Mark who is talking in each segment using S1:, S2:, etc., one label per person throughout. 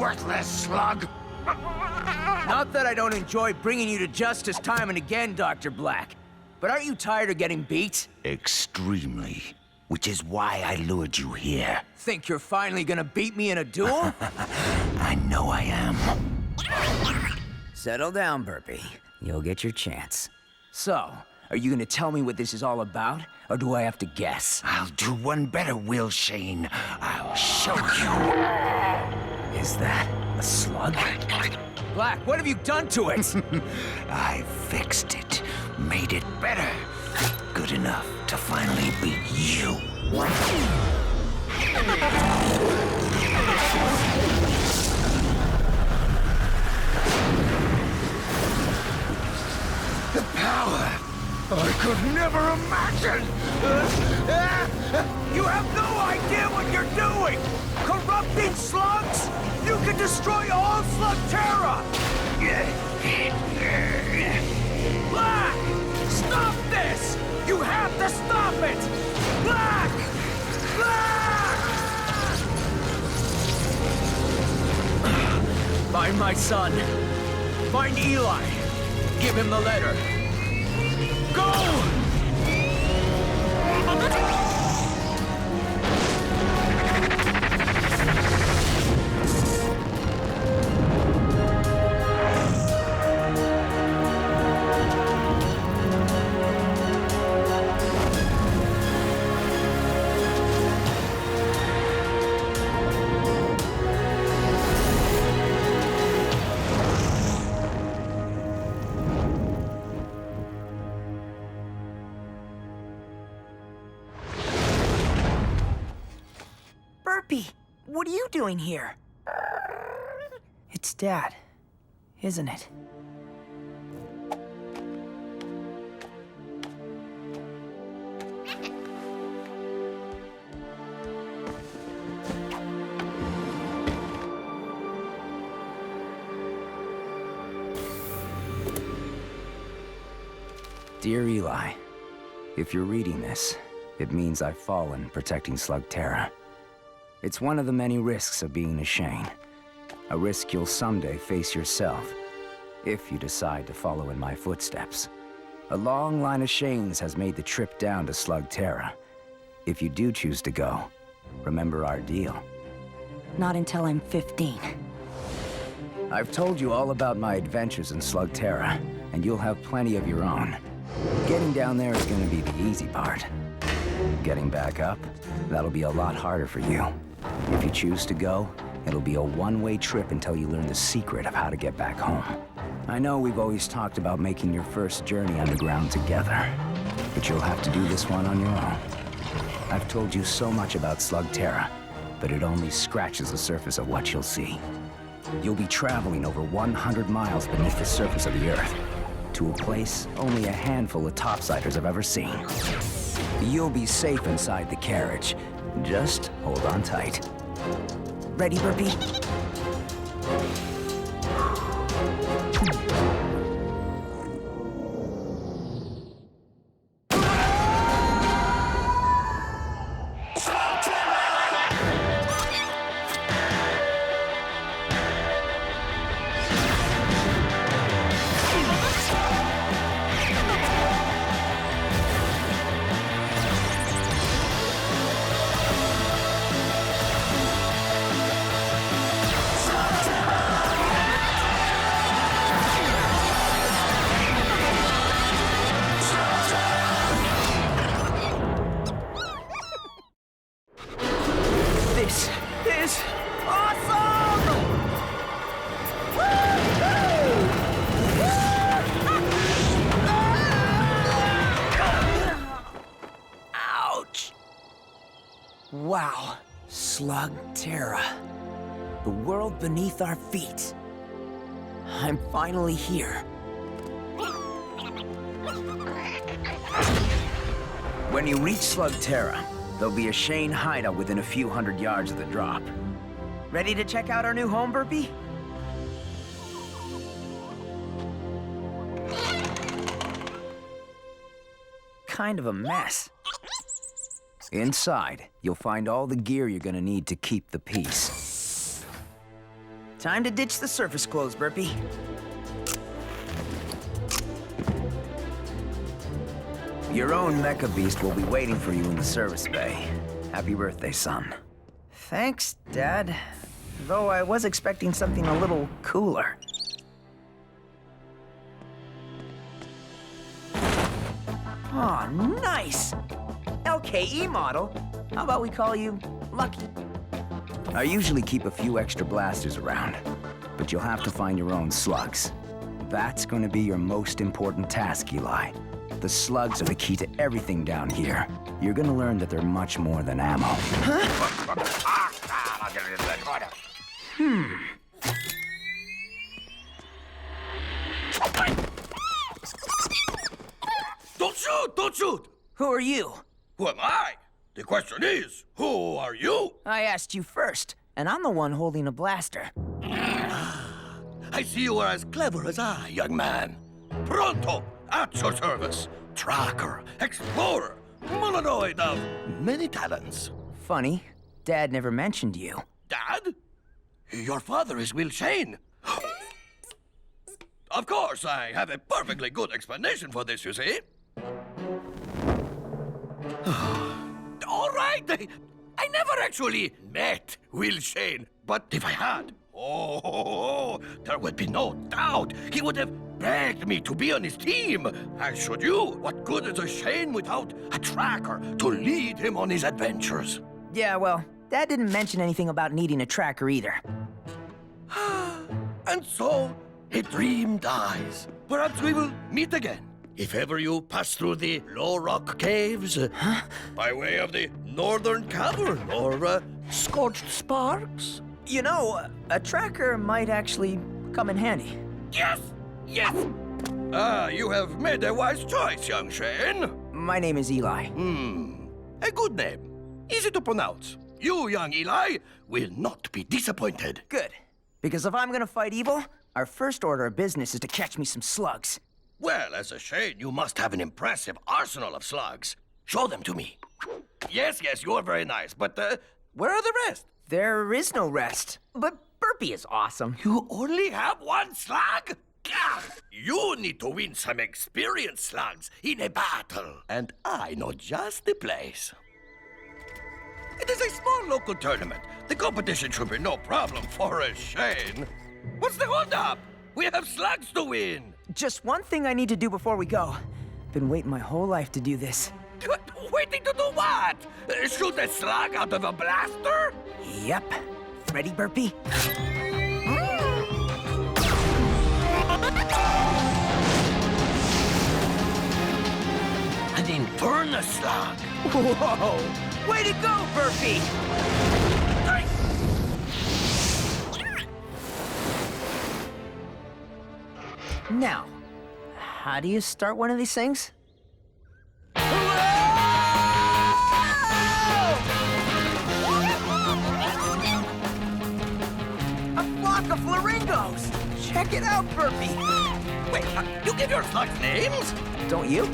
S1: worthless slug!
S2: Not that I don't enjoy bringing you to justice time and again, Dr. Blakk. But aren't you tired of getting beat?
S1: Extremely. Which is why I lured you here.
S2: Think you're finally gonna beat me in a duel?
S1: I know I am.
S2: Settle down, Burpee. You'll get your chance. So, are you gonna tell me what this is all about? Or do I have to guess?
S1: I'll do one better, Eli Shane. I'll show you.
S2: Is that a slug? Blakk, what have you done to it?
S1: I fixed it. Made it better. Good enough to finally beat you. The power I could never imagine!
S2: You have no idea what you're doing! Corrupting slugs? You can destroy all Slugterra! Blakk! Stop this! You have to stop it! Blakk! Blakk! Find my son. Find Eli. Give him the letter. Go!
S3: What are you doing here? It's Dad, isn't it?
S2: Dear Eli, if you're reading this, it means I've fallen protecting Slugterra. It's one of the many risks of being a Shane. A risk you'll someday face yourself, if you decide to follow in my footsteps. A long line of Shanes has made the trip down to Slugterra. If you do choose to go, remember our deal.
S3: Not until I'm 15.
S2: I've told you all about my adventures in Slugterra, and you'll have plenty of your own. Getting down there is going to be the easy part. Getting back up, that'll be a lot harder for you. If you choose to go, it'll be a one-way trip until you learn the secret of how to get back home. I know we've always talked about making your first journey underground together, but you'll have to do this one on your own. I've told you so much about Slugterra, but it only scratches the surface of what you'll see. You'll be traveling over 100 miles beneath the surface of the Earth, to a place only a handful of topsiders have ever seen. You'll be safe inside the carriage. Just hold on tight. Ready, Burpee? This is awesome! Ouch! Wow, Slugterra. The world beneath our feet. I'm finally here. When you reach Slugterra, there'll be a Shane hideout within a few hundred yards of the drop. Ready to check out our new home, Burpee? Kind of a mess. Inside, you'll find all the gear you're gonna need to keep the peace.
S3: Time to ditch the surface clothes, Burpee.
S2: Your own mecha beast will be waiting for you in the service bay. Happy birthday, son.
S3: Thanks, Dad. Though I was expecting something a little cooler. Oh, nice! LKE model. How about we call you Lucky?
S2: I usually keep a few extra blasters around, but you'll have to find your own slugs. That's going to be your most important task, Eli. The slugs are the key to everything down here. You're going to learn that they're much more than ammo.
S4: Don't shoot! Don't shoot!
S3: Who are you?
S4: Who am I? The question is, who are you?
S3: I asked you first, and I'm the one holding a blaster.
S4: I see you are as clever as I, young man. Pronto, at your service. Tracker, explorer, mononoid of many talents.
S3: Funny, Dad never mentioned you.
S4: Dad? Your father is Eli Shane. Of course, I have a perfectly good explanation for this, you see. All right, I never actually met Eli Shane, but if I had, there would be no doubt he would have begged me to be on his team. As should you. What good is a Shane without a tracker to lead him on his adventures?
S3: Yeah, well, Dad didn't mention anything about needing a tracker either.
S4: And so, a dream dies. Perhaps we will meet again. If ever you pass through the low rock caves, by way of the northern cavern, or scorched sparks.
S3: You know, a tracker might actually come in handy.
S4: Yes! Yes! You have made a wise choice, young Shane.
S3: My name is Eli.
S4: A good name. Easy to pronounce. You, young Eli, will not be disappointed.
S3: Good. Because if I'm gonna fight evil, our first order of business is to catch me some slugs.
S4: Well, as a Shane, you must have an impressive arsenal of slugs. Show them to me. Yes, you are very nice, but where are the rest?
S3: There is no rest. But Burpee is awesome.
S4: You only have one slug? Gah! You need to win some experienced slugs in a battle. And I know just the place. It is a small local tournament. The competition should be no problem for a Shane. What's the holdup? We have slugs to win.
S3: Just one thing I need to do before we go. Been waiting my whole life to do this.
S4: Waiting to do what? Shoot a slug out of a blaster?
S3: Yep. Ready, Burpee?
S4: An infernal slug.
S3: Whoa! Way to go, Burpee! Now, how do you start one of these things? A flock of flamingos! Check it out, Burpee!
S4: Wait, you give your slugs names?
S3: Don't you?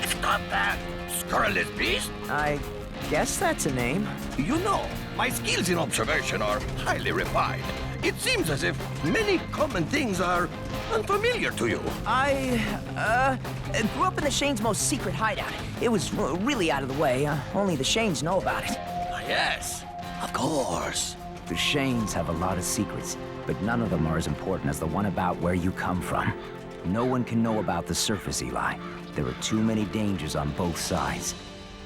S4: Stop that! Scurrilous beast!
S3: I guess that's a name.
S4: You know, my skills in observation are highly refined. It seems as if many common things are unfamiliar to you.
S3: I grew up in the Shane's most secret hideout. It was really out of the way. Only the Shanes know about it.
S4: Yes, of course.
S2: The Shanes have a lot of secrets, but none of them are as important as the one about where you come from. No one can know about the surface, Eli. There are too many dangers on both sides.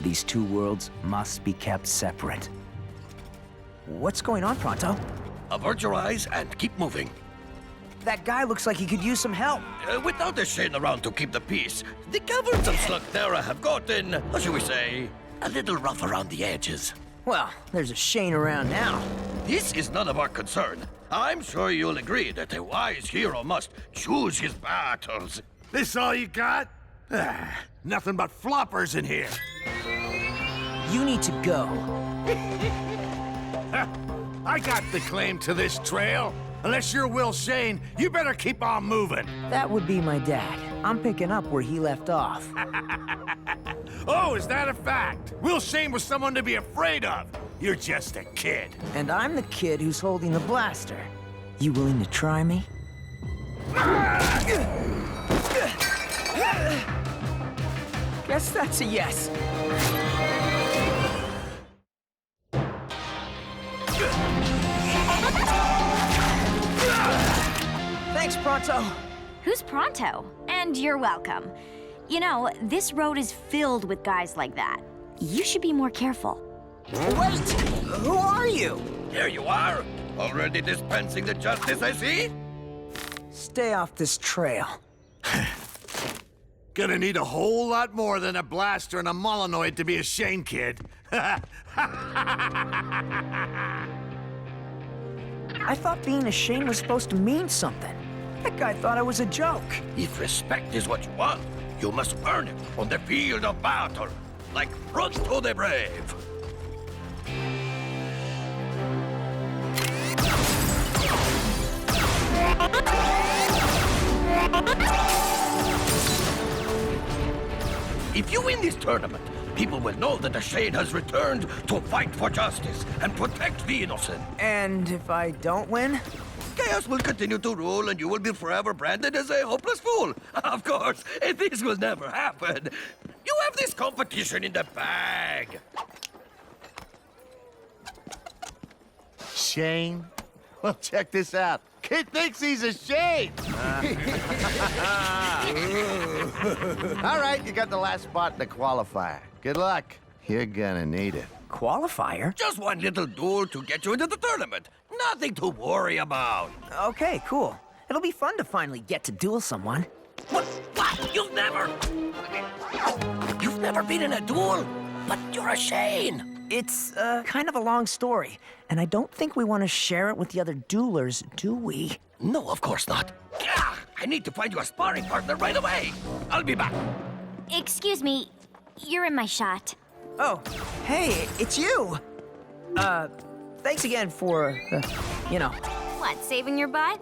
S2: These two worlds must be kept separate.
S3: What's going on, Pronto?
S4: Avert your eyes and keep moving.
S3: That guy looks like he could use some help.
S4: Without a Shane around to keep the peace, the caverns of Slugterra have gotten, how shall we say, a little rough around the edges.
S3: Well, there's a Shane around now.
S4: This is none of our concern. I'm sure you'll agree that a wise hero must choose his battles.
S5: This all you got? Nothing but floppers in here.
S3: You need to go.
S5: I got the claim to this trail. Unless you're Eli Shane, you better keep on moving.
S3: That would be my dad. I'm picking up where he left off.
S5: Oh, is that a fact? Eli Shane was someone to be afraid of. You're just a kid.
S3: And I'm the kid who's holding the blaster. You willing to try me? Guess that's a yes. Thanks, Pronto.
S6: Who's Pronto? And you're welcome. You know, this road is filled with guys like that. You should be more careful.
S3: Wait! Who are you?
S4: Here you are, already dispensing the justice, I see.
S3: Stay off this trail.
S5: Gonna need a whole lot more than a blaster and a Molinoid to be a Shane kid.
S3: I thought being a Shane was supposed to mean something. That guy thought I was a joke.
S4: If respect is what you want, you must earn it on the field of battle, like Pronto the Brave. If you win this tournament, people will know that the Shane has returned to fight for justice and protect the innocent.
S3: And if I don't win?
S4: Chaos will continue to rule and you will be forever branded as a hopeless fool. Of course, this will never happen. You have this competition in the bag.
S5: Shane? Well, check this out. Kid thinks he's a Shane. All right, you got the last spot in the qualifier. Good luck. You're gonna need it.
S3: Qualifier?
S4: Just one little duel to get you into the tournament. Nothing to worry about.
S3: Okay, cool. It'll be fun to finally get to duel someone.
S4: What? You've never been in a duel? But you're a Shane.
S3: It's, kind of a long story, and I don't think we want to share it with the other duelers, do we?
S4: No, of course not. Gah! I need to find you a sparring partner right away. I'll be back.
S6: Excuse me, you're in my shot.
S3: Oh, hey, it's you! Thanks again for, you know.
S6: What, saving your butt?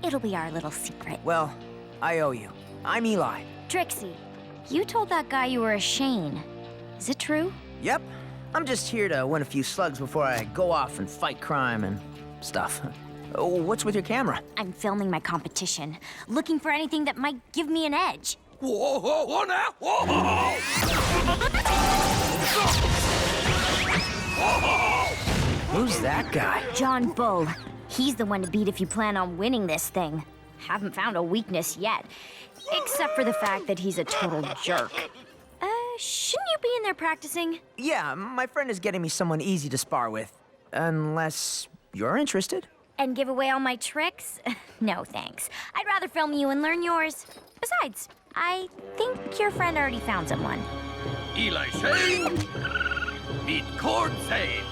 S6: It'll be our little secret.
S3: Well, I owe you. I'm Eli.
S6: Trixie, you told that guy you were a Shane. Is it true?
S3: Yep. I'm just here to win a few slugs before I go off and fight crime and stuff. What's with your camera?
S6: I'm filming my competition, looking for anything that might give me an edge.
S4: Whoa, whoa, whoa, now! Whoa!
S3: Who's that guy?
S6: John Bull. He's the one to beat if you plan on winning this thing. Haven't found a weakness yet, except for the fact that he's a total jerk. Shouldn't you be in there practicing?
S3: Yeah, my friend is getting me someone easy to spar with. Unless you're interested.
S6: And give away all my tricks? No, thanks. I'd rather film you and learn yours. Besides, I think your friend already found someone.
S4: Eli Shane, beat Cord Zane.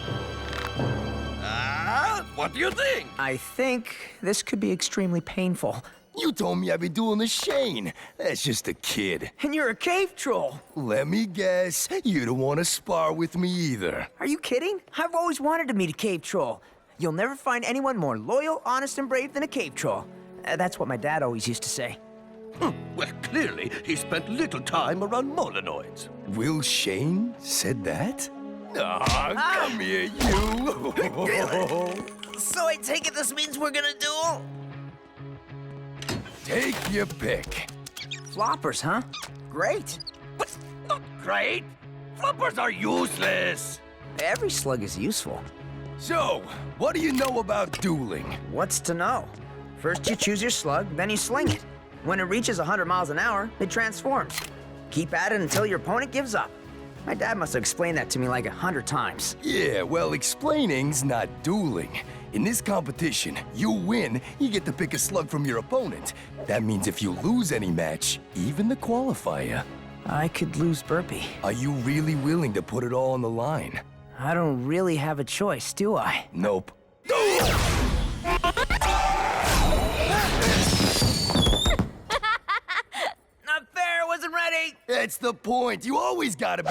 S4: What do you think?
S3: I think this could be extremely painful.
S1: You told me I'd be dueling the Shane. That's just a kid.
S3: And you're a cave troll.
S1: Let me guess, you don't want to spar with me either.
S3: Are you kidding? I've always wanted to meet a cave troll. You'll never find anyone more loyal, honest, and brave than a cave troll. That's what my dad always used to say.
S4: Well, clearly, he spent little time around Molinoids.
S1: Will Shane said that? Come here, you.
S3: So I take it this means we're gonna duel?
S1: Take your pick.
S3: Floppers, huh? Great.
S4: But not great. Floppers are useless.
S3: Every slug is useful.
S1: So, what do you know about dueling?
S3: What's to know? First you choose your slug, then you sling it. When it reaches 100 miles an hour, it transforms. Keep at it until your opponent gives up. My dad must have explained that to me like 100 times.
S1: Yeah, well, explaining's not dueling. In this competition, you win, you get to pick a slug from your opponent. That means if you lose any match, even the qualifier.
S3: I could lose Burpee.
S1: Are you really willing to put it all on the line?
S3: I don't really have a choice, do I?
S1: Nope.
S3: Not fair, wasn't ready!
S1: That's the point. You always gotta be.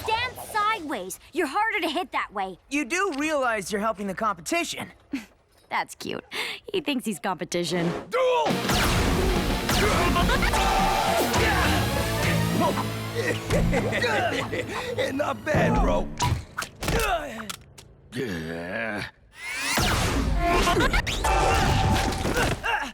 S6: Stand sideways. You're harder to hit that way.
S3: You do realize you're helping the competition.
S6: That's cute. He thinks he's competition.
S1: Duel! Not bad, bro.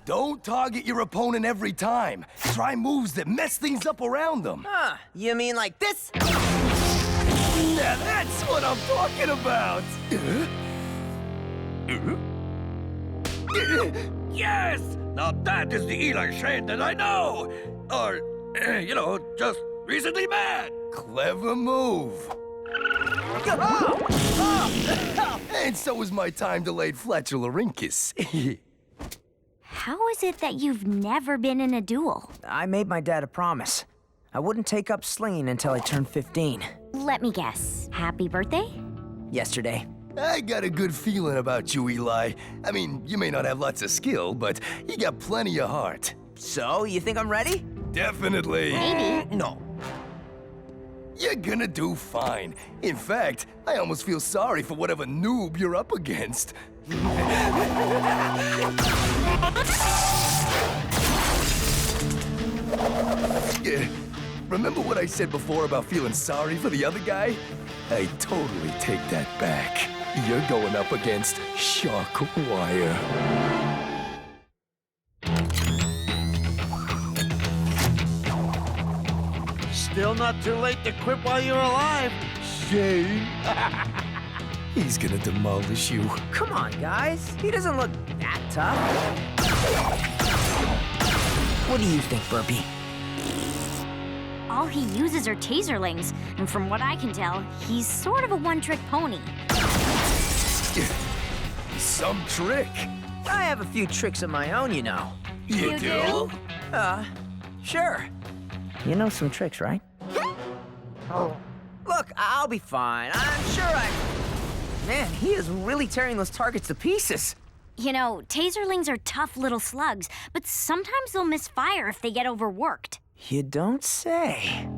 S1: Don't target your opponent every time. Try moves that mess things up around them.
S3: Huh, you mean like this?
S1: Now that's what I'm talking about.
S4: Yes! Now that is the Eli Shane that I know! Or, just recently met!
S1: Clever move. And so is my time-delayed flatularincus.
S6: How is it that you've never been in a duel?
S3: I made my dad a promise. I wouldn't take up slinging until I turned 15.
S6: Let me guess. Happy birthday?
S3: Yesterday.
S1: I got a good feeling about you, Eli. I mean, you may not have lots of skill, but you got plenty of heart.
S3: So, you think I'm ready?
S1: Definitely.
S6: Maybe.
S3: No.
S1: You're gonna do fine. In fact, I almost feel sorry for whatever noob you're up against. Remember what I said before about feeling sorry for the other guy? I totally take that back. You're going up against Shark Wire.
S5: Still not too late to quit while you're alive, Shane.
S1: He's gonna demolish you.
S3: Come on, guys. He doesn't look that tough. What do you think, Burpee?
S6: All he uses are taserlings, and from what I can tell, he's sort of a one-trick pony.
S1: Some trick.
S3: I have a few tricks of my own, you know.
S1: You do?
S3: Sure. You know some tricks, right? Look, I'll be fine. I'm sure Man, he is really tearing those targets to pieces.
S6: You know, taserlings are tough little slugs, but sometimes they'll misfire if they get overworked.
S3: You don't say.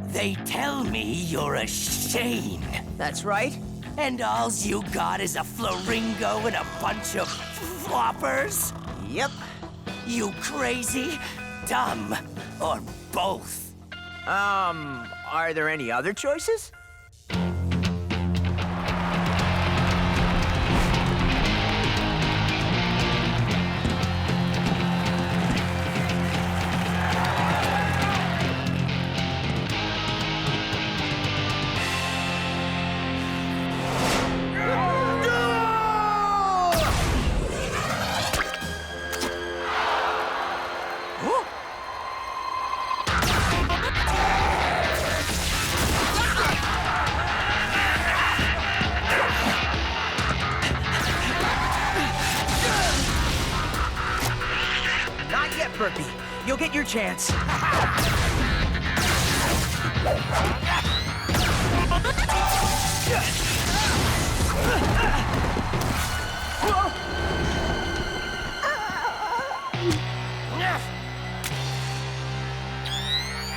S7: They tell me you're a Shane.
S3: That's right.
S7: And all's you got is a flaringo and a bunch of floppers?
S3: Yep.
S7: You crazy, dumb, or both?
S3: Are there any other choices? Burpee, you'll get your chance.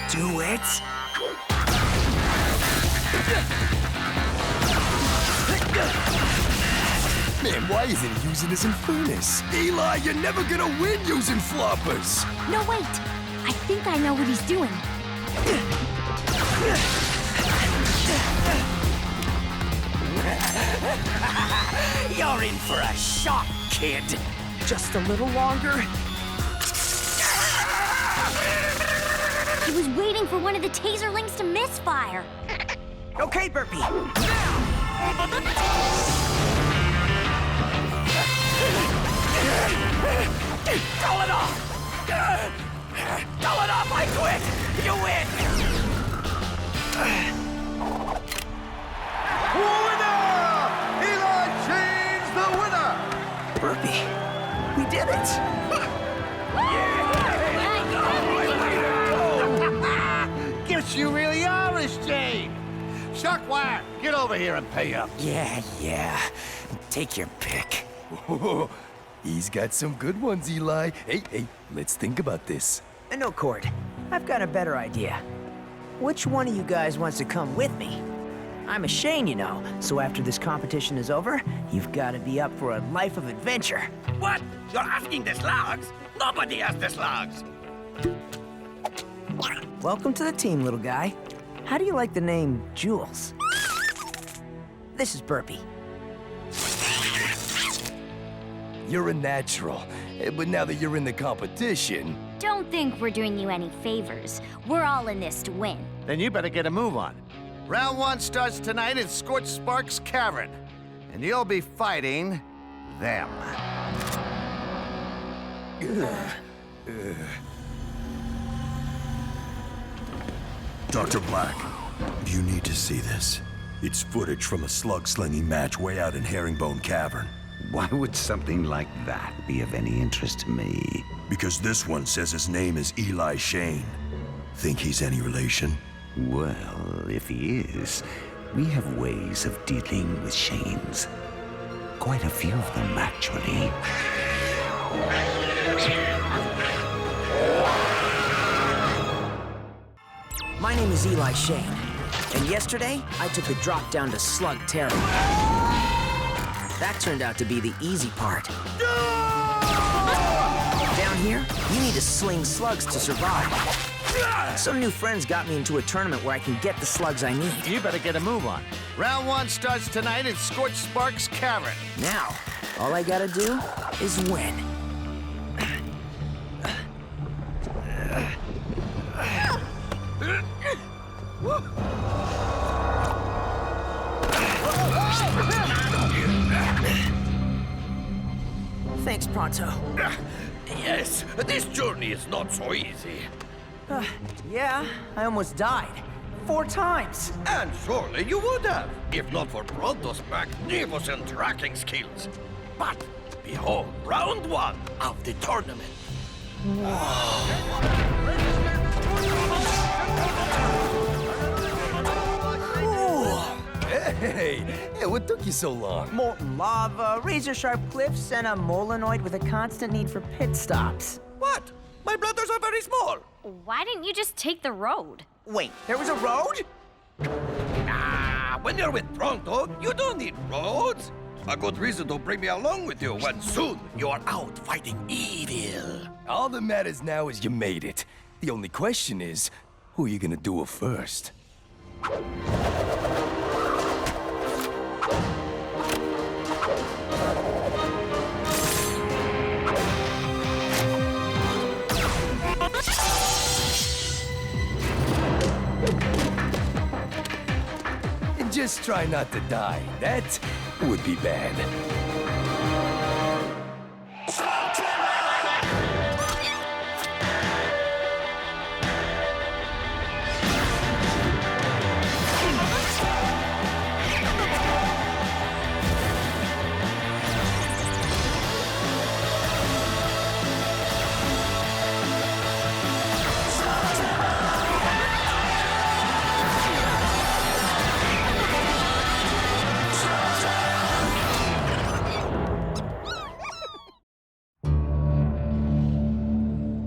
S7: Do it.
S1: Man, why isn't he using his Infernus? Eli, you're never gonna win using floppers!
S6: No, wait! I think I know what he's doing.
S7: You're in for a shock, kid.
S3: Just a little longer.
S6: He was waiting for one of the taserlings to misfire.
S3: Okay, Burpee.
S7: Call it off! Call it off, I quit! You win!
S5: Winner! Eli Shane's the winner!
S3: Burpee, we did it!
S5: Guess you really are a Shane! Shockwire, get over here and pay up.
S7: Yeah. Take your pick.
S1: He's got some good ones, Eli. Hey, let's think about this.
S3: No, Cord. I've got a better idea. Which one of you guys wants to come with me? I'm a Shane, you know, so after this competition is over, you've got to be up for a life of adventure.
S4: What? You're asking the slugs? Nobody has the slugs.
S3: Welcome to the team, little guy. How do you like the name Jules? This is Burpee.
S1: You're a natural. But now that you're in the competition...
S6: Don't think we're doing you any favors. We're all in this to win.
S5: Then you better get a move on. Round 1 starts tonight in Scorched Sparks Cavern. And you'll be fighting them.
S8: Dr. Blakk, you need to see this. It's footage from a slug-slinging match way out in Herringbone Cavern.
S9: Why would something like that be of any interest to me?
S8: Because this one says his name is Eli Shane. Think he's any relation?
S9: Well, if he is, we have ways of dealing with Shanes. Quite a few of them, actually.
S3: My name is Eli Shane, and yesterday I took the drop down to Slugterra. That turned out to be the easy part. Down here, you need to sling slugs to survive. Some new friends got me into a tournament where I can get the slugs I need.
S5: You better get a move on. Round 1 starts tonight in Scorched Sparks Cavern.
S3: Now, all I gotta do is win. Thanks, Pronto.
S4: Yes, this journey is not so easy.
S3: Yeah, I almost died. 4 times.
S4: And surely you would have, if not for Pronto's magnificent tracking skills. But behold, round 1 of the tournament.
S1: Hey, what took you so long?
S3: Molten lava, razor-sharp cliffs, and a molenoid with a constant need for pit stops.
S4: What? My bladders are very small.
S6: Why didn't you just take the road?
S3: Wait, there was a road?
S4: When you're with Pronto, you don't need roads. A good reason to bring me along with you when soon you are out fighting evil.
S1: All that matters now is you made it. The only question is, who are you gonna duel first? Just try not to die. That would be bad.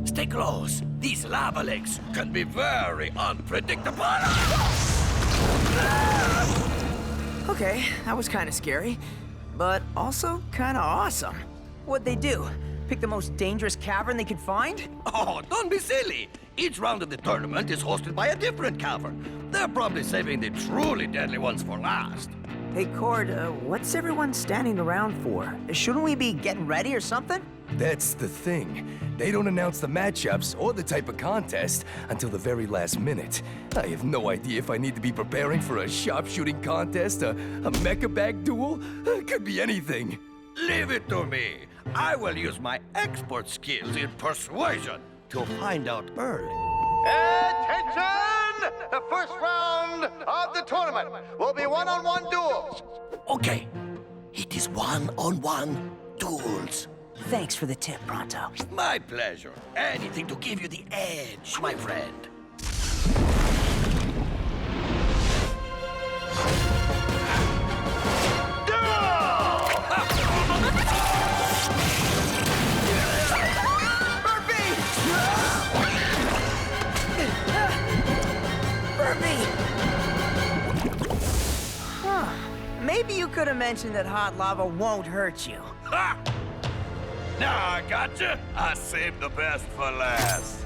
S4: Stay close. These lava lakes can be very unpredictable.
S3: Okay, that was kind of scary, but also kind of awesome. What'd they do? Pick the most dangerous cavern they could find?
S4: Oh, don't be silly. Each round of the tournament is hosted by a different cavern. They're probably saving the truly deadly ones for last.
S3: Hey, Cord, what's everyone standing around for? Shouldn't we be getting ready or something?
S1: That's the thing. They don't announce the matchups or the type of contest until the very last minute. I have no idea if I need to be preparing for a sharpshooting contest, a mecha bag duel. Could be anything.
S4: Leave it to me. I will use my expert skills in persuasion to find out early.
S5: Attention! The first round of the tournament will be one-on-one duels.
S4: Okay, it is one-on-one duels.
S3: Thanks for the tip, Pronto.
S4: My pleasure. Anything to give you the edge, my friend.
S3: Maybe you could have mentioned that hot lava won't hurt you.
S4: Ha! Now I gotcha. I saved the best for last.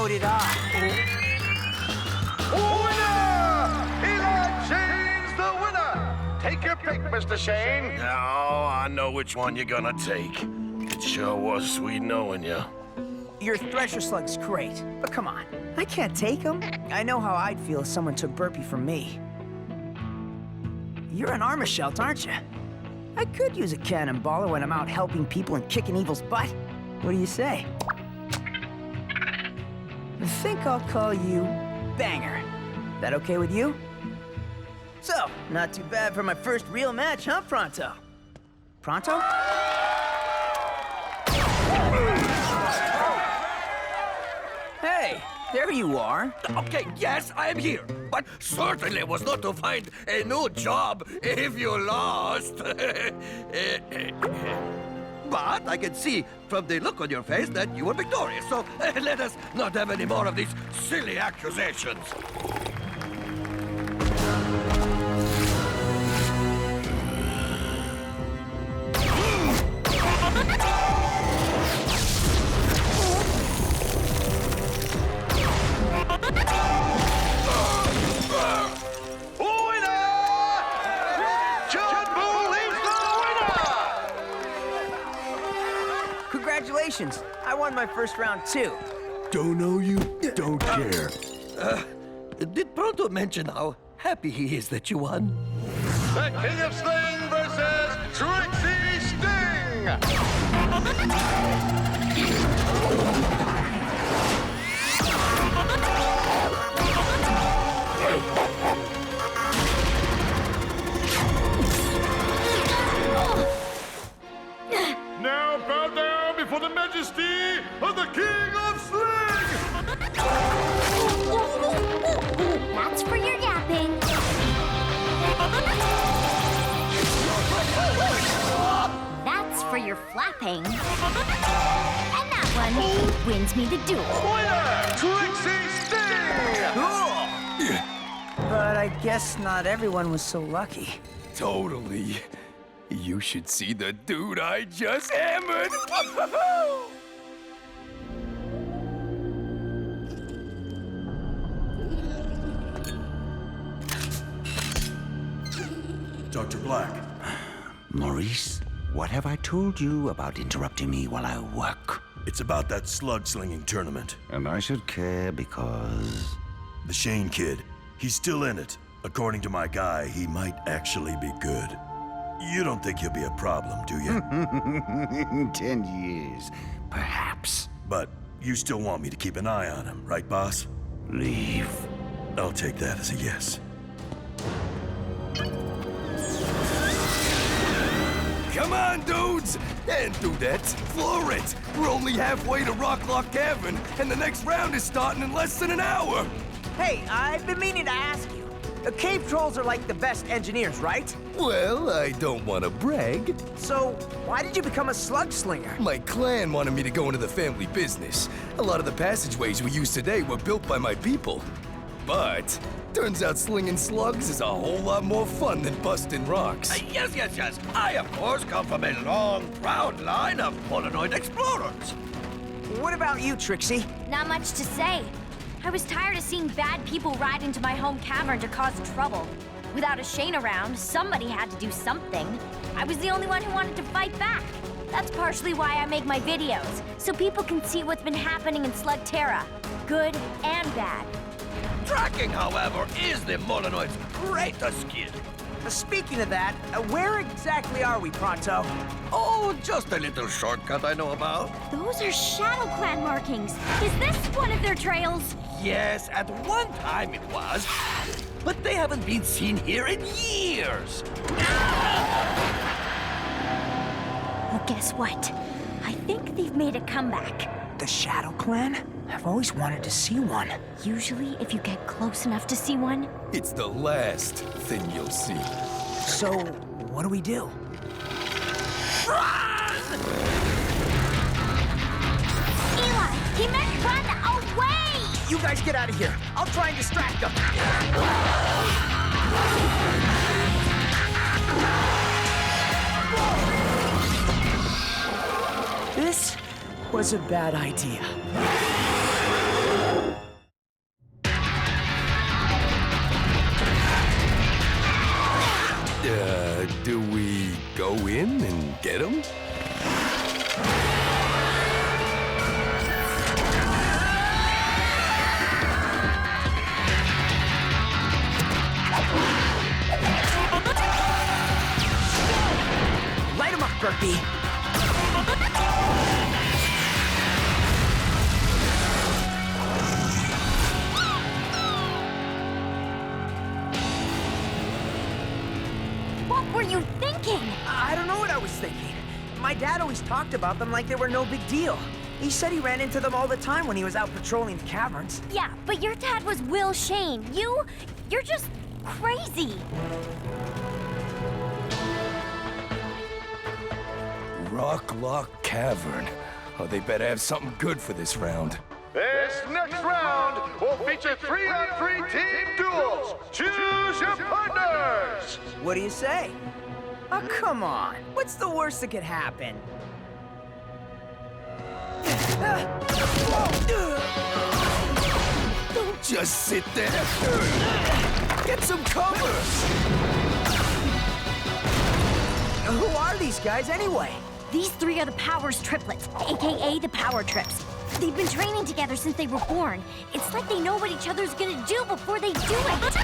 S3: So did I.
S5: Eli Shane's the winner! Take your pick, Mr. Shane.
S4: Oh, I know which one you're gonna take. It sure was sweet knowing you.
S3: Your Thresher Slug's great, but come on. I can't take him. I know how I'd feel if someone took Burpee from me. You're an armor shelt, aren't you? I could use a cannonballer when I'm out helping people and kicking evil's butt. What do you say? I think I'll call you Banger. That okay with you? So, not too bad for my first real match, huh, Pronto? Pronto? Hey, there you are.
S4: Okay, yes, I am here. But certainly was not to find a new job if you lost. But I can see from the look on your face that you were victorious. So let us not have any more of these silly accusations.
S3: Congratulations! I won my first round too.
S8: Don't know you, don't care.
S4: Did Pronto mention how happy he is that you won?
S5: The King of Sling versus Trixie Sting!
S10: Now bow down before the majesty of the King of Sling!
S6: That's for your yapping. That's for your flapping. And that one wins me the duel.
S5: Trixie Sting!
S3: But I guess not everyone was so lucky.
S1: Totally. You should see the dude I just hammered.
S8: Dr. Black.
S9: Maurice, what have I told you about interrupting me while I work?
S8: It's about that slug-slinging tournament.
S9: And I should care because...
S8: The Shane kid, he's still in it. According to my guy, he might actually be good. You don't think he'll be a problem, do you?
S9: In 10 years, perhaps.
S8: But you still want me to keep an eye on him, right, boss?
S9: Leave.
S8: I'll take that as a yes.
S1: Come on, dudes! And do that. Floor it! We're only halfway to Rocklock Cavern, and the next round is starting in less than an hour!
S3: Hey, I've been meaning to ask you. Cave trolls are like the best engineers, right?
S1: Well, I don't want to brag.
S3: So, why did you become a slug slinger?
S1: My clan wanted me to go into the family business. A lot of the passageways we use today were built by my people. But, turns out slinging slugs is a whole lot more fun than busting rocks.
S4: Yes. I, of course, come from a long, proud line of Molonoid explorers.
S3: What about you, Trixie?
S6: Not much to say. I was tired of seeing bad people ride into my home cavern to cause trouble. Without a Shane around, somebody had to do something. I was the only one who wanted to fight back. That's partially why I make my videos, so people can see what's been happening in Slugterra, good and bad.
S4: Tracking, however, is the Molonoid's greatest skill.
S3: Speaking of that, where exactly are we, Pronto?
S4: Oh, just a little shortcut I know about.
S6: Those are Shadow Clan markings. Is this one of their trails?
S4: Yes, at one time it was, but they haven't been seen here in years.
S6: Well, guess what? I think they've made a comeback.
S3: The Shadow Clan? I've always wanted to see one.
S6: Usually, if you get close enough to see one,
S1: It's the last thing you'll see.
S3: So, what do we do?
S6: Eli, he meant run away!
S3: You guys get out of here. I'll try and distract them. This was a bad idea.
S1: go in and get him?
S3: Light him up, Burpee.
S6: What were you thinking?
S3: I don't know what I was thinking. My dad always talked about them like they were no big deal. He said he ran into them all the time when he was out patrolling the caverns.
S6: Yeah, but your dad was Will Shane. You're just crazy.
S1: Rock Lock Cavern. Oh, they better have something good for this round.
S10: This next round will feature 3-on-3 team duels. Choose your partners.
S3: What do you say? Oh, come on. What's the worst that could happen?
S1: Don't just sit there. Get some cover.
S3: Who are these guys anyway?
S6: These three are the Powers triplets, aka the Power Trips. They've been training together since they were born. It's like they know what each other's gonna do before they do it.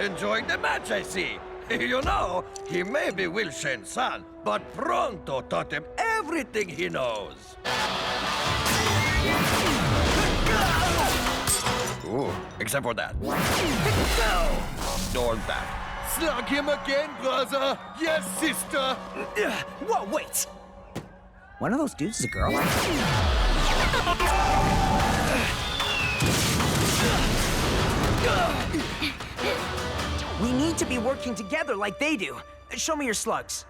S4: Enjoying the match, I see. You know, he may be Will Shane's son, but Pronto taught him everything he knows. Ooh, except for that. Or that.
S1: Slug him again, brother. Yes, sister.
S3: Whoa, wait. One of those dudes is a girl? We need to be working together like they do. Show me your slugs.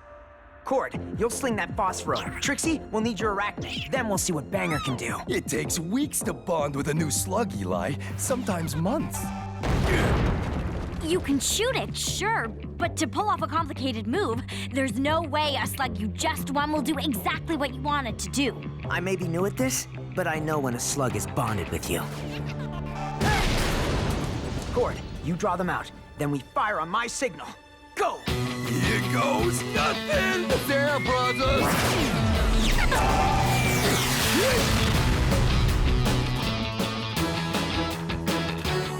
S3: Cord, you'll sling that phosphor. Trixie, we'll need your arachnid. Then we'll see what Banger can do.
S1: It takes weeks to bond with a new slug, Eli. Sometimes months.
S6: You can shoot it, sure, but to pull off a complicated move, there's no way a slug you just won will do exactly what you want it to do.
S3: I may be new at this, but I know when a slug is bonded with you. Cord, you draw them out. Then we fire on my signal. Go!
S1: Here goes nothing! There, brothers!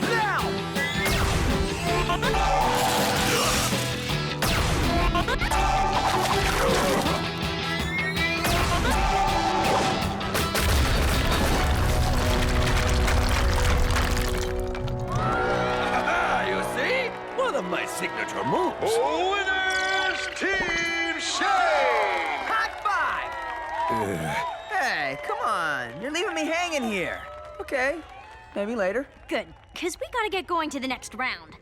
S3: Now!
S4: You see? One of my signature moves.
S10: Winners, Team Shane!
S3: High five! Hey, come on. You're leaving me hanging here. Okay, maybe later.
S6: Good, because we gotta get going to the next round.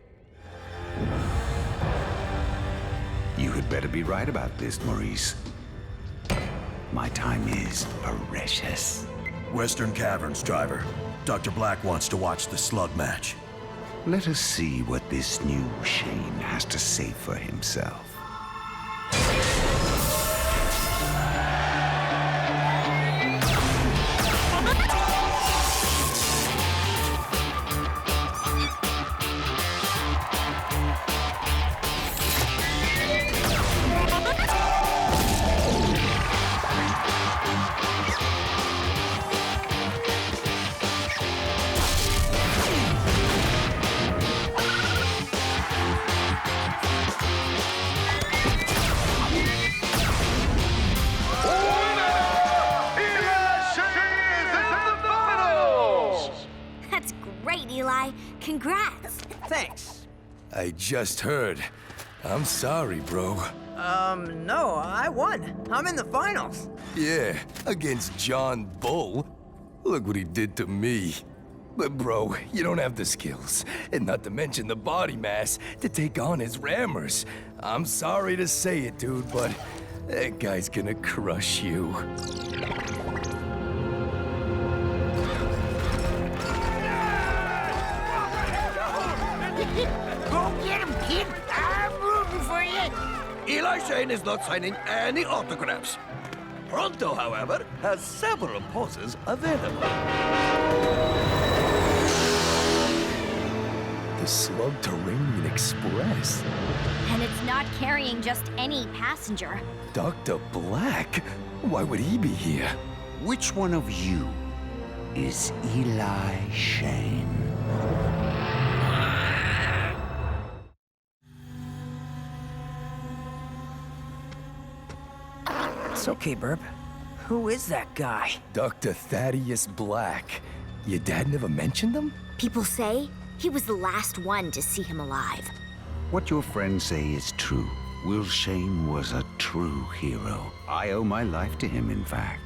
S9: You had better be right about this, Maurice. My time is precious.
S8: Western Caverns, driver. Dr. Blakk wants to watch the slug match.
S9: Let us see what this new Shane has to say for himself.
S6: Eli. Congrats.
S3: Thanks.
S1: I just heard. I'm sorry, bro.
S3: No, I won. I'm in the finals.
S1: Yeah, against John Bull. Look what he did to me. But bro, you don't have the skills, and not to mention the body mass, to take on his rammers. I'm sorry to say it, dude, but that guy's gonna crush you.
S7: Go get him, kid. I'm rooting for you.
S4: Eli Shane is not signing any autographs. Pronto, however, has several poses available.
S1: The Slugterra Express.
S6: And it's not carrying just any passenger.
S1: Dr. Blakk? Why would he be here?
S9: Which one of you is Eli Shane?
S3: It's okay, Burp. Who is that guy?
S1: Dr. Thaddeus Blakk. Your dad never mentioned him?
S6: People say he was the last one to see him alive.
S9: What your friends say is true. Will Shane was a true hero. I owe my life to him, in fact.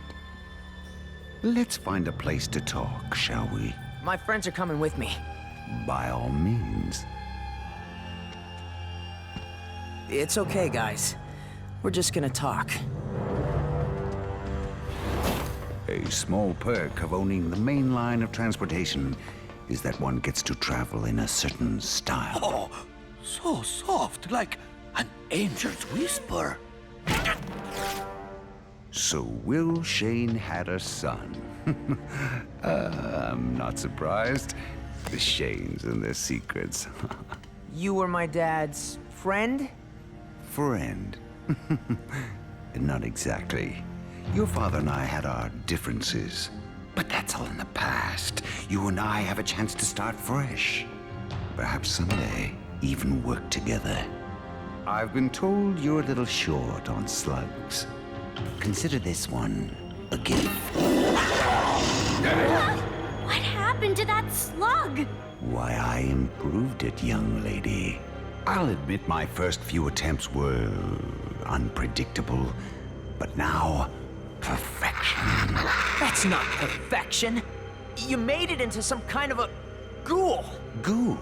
S9: Let's find a place to talk, shall we?
S3: My friends are coming with me.
S9: By all means.
S3: It's okay, guys. We're just gonna talk.
S9: A small perk of owning the main line of transportation is that one gets to travel in a certain style.
S4: Oh, so soft, like an angel's whisper.
S9: So Will Shane had a son. I'm not surprised. The Shanes and their secrets.
S3: You were my dad's friend?
S9: Friend. Not exactly. Your father and I had our differences. But that's all in the past. You and I have a chance to start fresh. Perhaps someday, even work together. I've been told you're a little short on slugs. Consider this one a gift.
S6: What happened to that slug?
S9: Why, I improved it, young lady. I'll admit my first few attempts were unpredictable, but now, perfection.
S3: That's not perfection. You made it into some kind of a ghoul.
S9: Ghoul?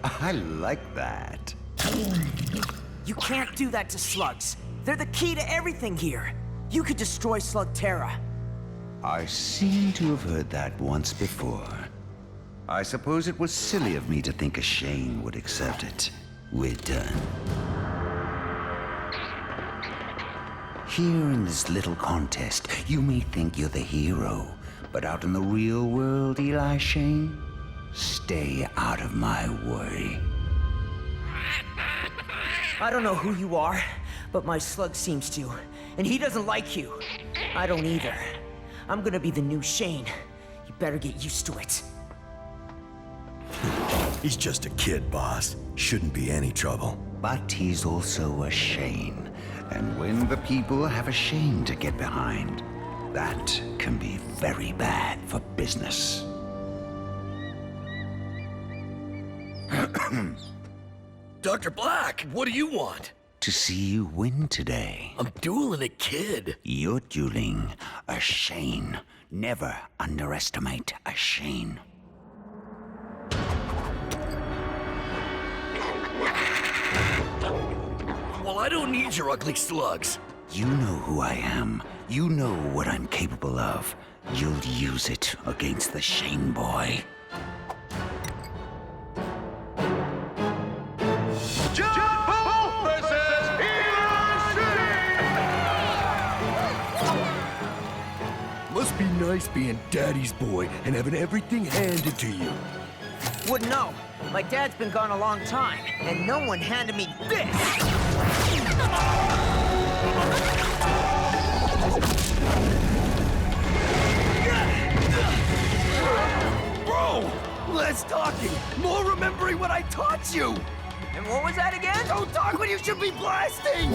S9: I like that.
S3: You can't do that to slugs. They're the key to everything here. You could destroy Slugterra.
S9: I seem to have heard that once before. I suppose it was silly of me to think a Shane would accept it. We're done. Here in this little contest, you may think you're the hero, but out in the real world, Eli Shane, stay out of my way.
S3: I don't know who you are, but my slug seems to. And he doesn't like you. I don't either. I'm gonna be the new Shane. You better get used to it.
S8: He's just a kid, boss. Shouldn't be any trouble.
S9: But he's also a Shane. And when the people have a Shane to get behind, that can be very bad for business.
S4: Dr. Blakk, what do you want?
S9: To see you win today.
S4: I'm dueling a kid.
S9: You're dueling a Shane. Never underestimate a Shane.
S4: Well, I don't need your ugly slugs.
S9: You know who I am. You know what I'm capable of. You'll use it against the Shane boy.
S1: Must be nice being daddy's boy and having everything handed to you.
S3: Wouldn't know. My dad's been gone a long time, and no one handed me this!
S1: Bro! Less talking, more remembering what I taught you!
S3: And what was that again?
S1: Don't talk when you should be blasting!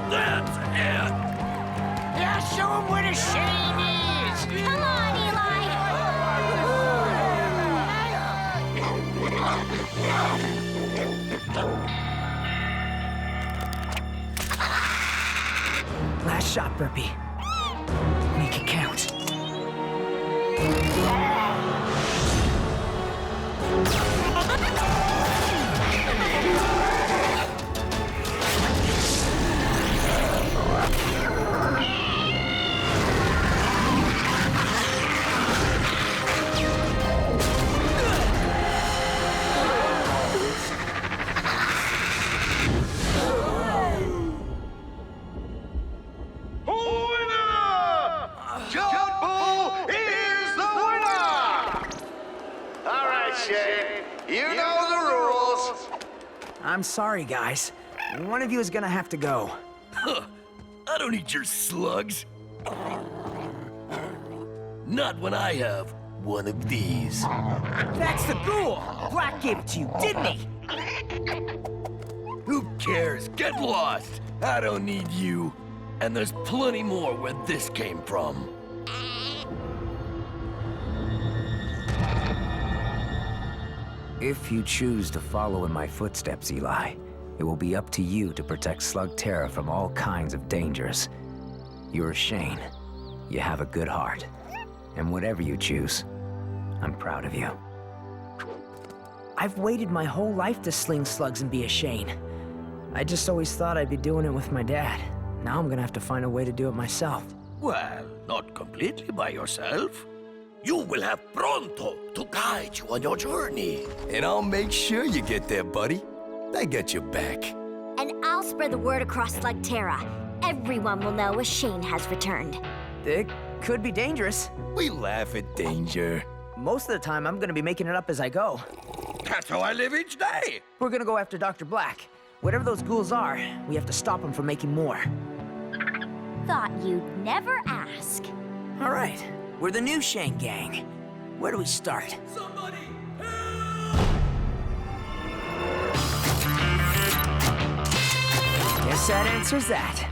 S4: That's it!
S7: Yeah, show him where the Shane is!
S6: Come on, Eli!
S3: Last shot, Burpee. Make it count. I'm sorry, guys. One of you is gonna have to go.
S1: Huh. I don't need your slugs. Not when I have one of these.
S3: That's the ghoul! Blakk gave it to you, didn't he?
S1: Who cares? Get lost! I don't need you. And there's plenty more where this came from.
S2: If you choose to follow in my footsteps, Eli, it will be up to you to protect Slugterra from all kinds of dangers. You're Shane. You have a good heart. And whatever you choose, I'm proud of you.
S3: I've waited my whole life to sling slugs and be a Shane. I just always thought I'd be doing it with my dad. Now I'm gonna have to find a way to do it myself.
S4: Well, not completely by yourself. You will have Pronto to guide you on your journey.
S1: And I'll make sure you get there, buddy. I got your back.
S6: And I'll spread the word across Slugterra. Everyone will know a Shane has returned.
S3: It could be dangerous.
S1: We laugh at danger.
S3: Most of the time, I'm gonna be making it up as I go.
S4: That's how I live each day.
S3: We're gonna go after Dr. Blakk. Whatever those ghouls are, we have to stop them from making more.
S6: Thought you'd never ask.
S3: All right, we're the new Shane gang. Where do we start?
S1: Somebody
S3: Guess that answers that.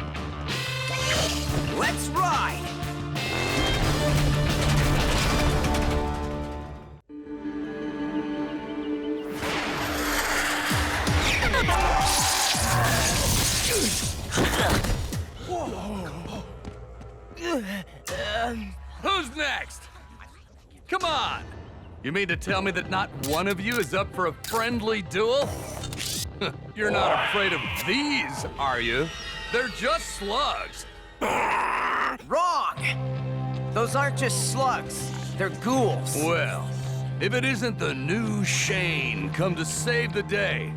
S3: Let's ride!
S11: Who's next? Come on! You mean to tell me that not one of you is up for a friendly duel? You're not afraid of these, are you? They're just slugs.
S3: Wrong! Those aren't just slugs. They're ghouls.
S11: Well, if it isn't the new Shane come to save the day,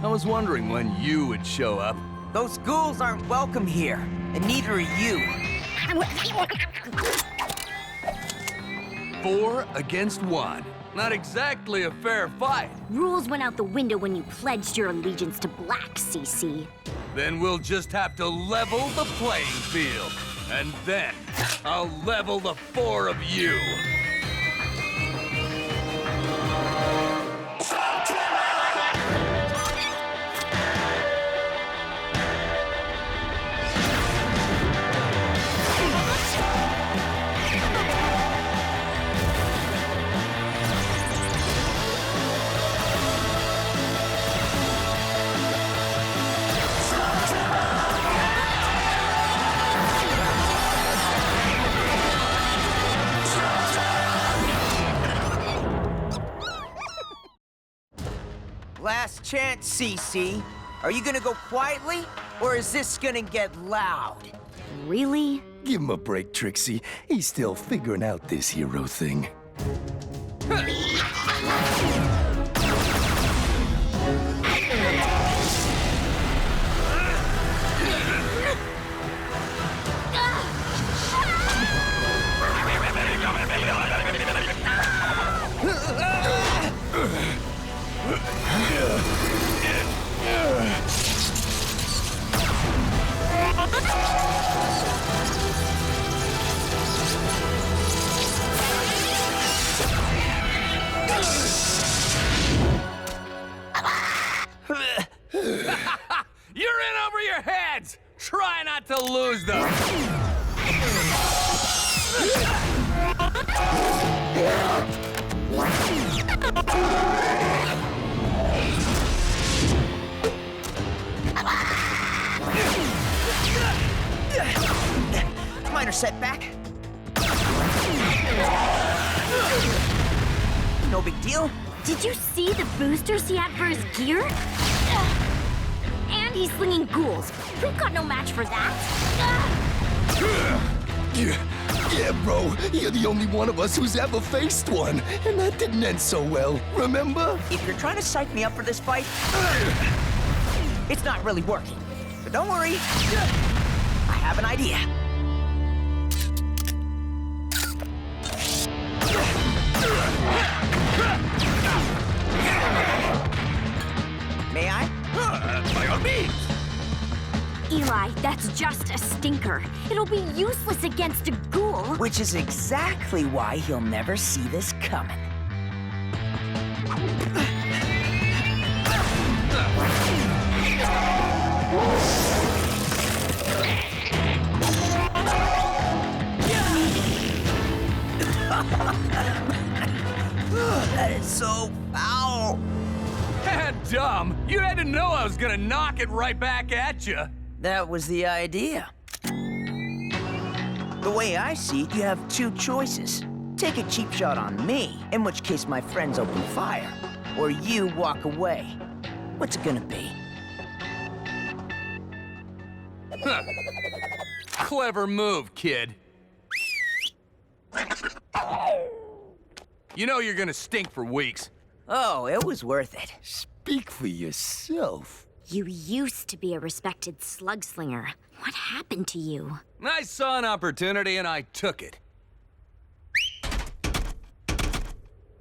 S11: I was wondering when you would show up.
S3: Those ghouls aren't welcome here, and neither are you.
S11: 4 against 1. Not exactly a fair fight.
S6: Rules went out the window when you pledged your allegiance to Blakk, CC.
S11: Then we'll just have to level the playing field. And then I'll level the 4 of you.
S3: Last chance, CC. Are you gonna go quietly, or is this gonna get loud?
S6: Really?
S1: Give him a break, Trixie. He's still figuring out this hero thing.
S11: You're in over your heads! Try not to lose them!
S3: Minor setback. no big deal.
S6: Did you see the boosters he had for his gear? And he's slinging ghouls. We've got no match for that.
S1: Yeah, bro, you're the only one of us who's ever faced one. And that didn't end so well, remember?
S3: If you're trying to psych me up for this fight, it's not really working. But don't worry, I have an idea. May I?
S4: By all means.
S6: Eli, that's just a stinker. It'll be useless against a ghoul.
S3: Which is exactly why he'll never see this coming. That is so foul.
S11: Dumb. You had to know I was gonna knock it right back at you.
S3: That was the idea. The way I see it, you have two choices. Take a cheap shot on me, in which case my friends open fire. Or you walk away. What's it gonna be?
S11: Huh. Clever move, kid. You know you're gonna stink for weeks.
S3: Oh, it was worth it.
S1: Speak for yourself.
S6: You used to be a respected slug slinger. What happened to you?
S11: I saw an opportunity and I took it.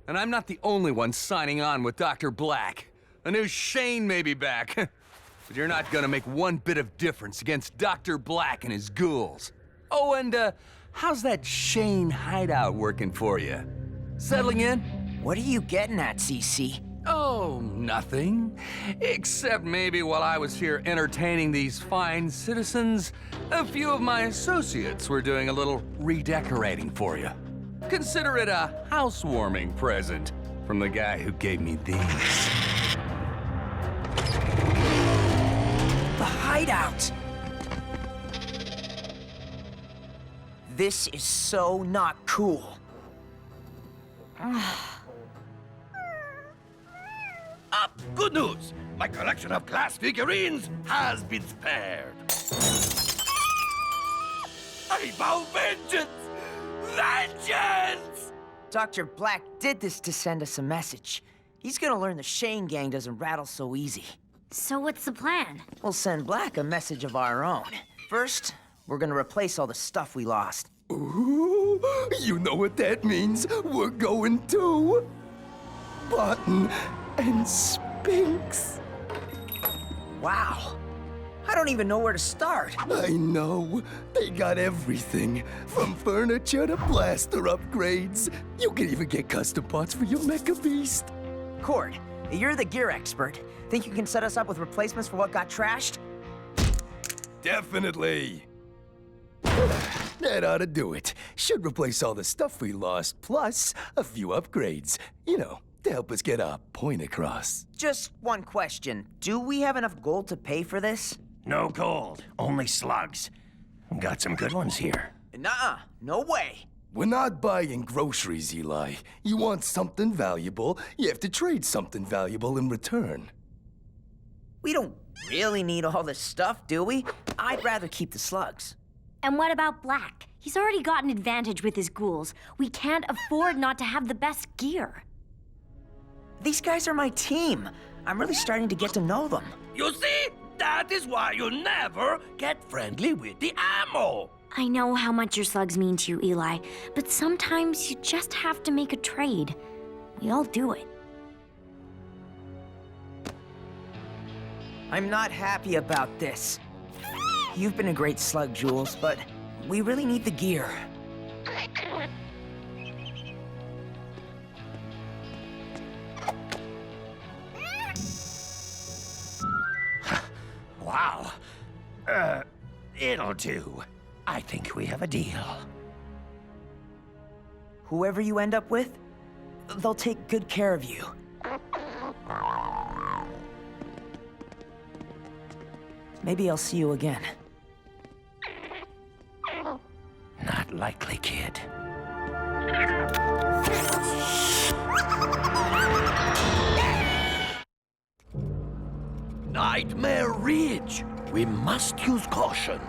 S11: And I'm not the only one signing on with Dr. Blakk. A new Shane may be back. But you're not gonna make one bit of difference against Dr. Blakk and his ghouls. Oh, and how's that Shane hideout working for you? Settling in?
S3: What are you getting at, CC?
S11: Oh, nothing. Except maybe while I was here entertaining these fine citizens, a few of my associates were doing a little redecorating for you. Consider it a housewarming present from the guy who gave me these.
S3: The hideout! This is so not cool.
S4: Good news! My collection of glass figurines has been spared. I vow vengeance! Vengeance!
S3: Dr. Blakk did this to send us a message. He's gonna learn the Shane gang doesn't rattle so easy.
S6: So what's the plan?
S3: We'll send Blakk a message of our own. First, we're gonna replace all the stuff we lost.
S1: Ooh, you know what that means. We're going to Button and Spinks.
S3: Wow. I don't even know where to start.
S1: I know. They got everything. From furniture to blaster upgrades. You can even get custom parts for your mecha beast.
S3: Cord, you're the gear expert. Think you can set us up with replacements for what got trashed?
S1: Definitely. That ought to do it. Should replace all the stuff we lost, plus a few upgrades. You know, to help us get our point across.
S3: Just one question. Do we have enough gold to pay for this?
S4: No gold, only slugs. Got some good ones here.
S3: Nuh-uh, no way.
S1: We're not buying groceries, Eli. You want something valuable, you have to trade something valuable in return.
S3: We don't really need all this stuff, do we? I'd rather keep the slugs.
S6: And what about Blakk? He's already got an advantage with his ghouls. We can't afford not to have the best gear.
S3: These guys are my team. I'm really starting to get to know them.
S4: You see? That is why you never get friendly with the ammo.
S6: I know how much your slugs mean to you, Eli, but sometimes you just have to make a trade. We all do it.
S3: I'm not happy about this. You've been a great slug, Jules, but we really need the gear.
S4: Wow. It'll do. I think we have a deal.
S3: Whoever you end up with, they'll take good care of you. Maybe I'll see you again.
S4: Not likely, kid. Nightmare Ridge. We must use caution.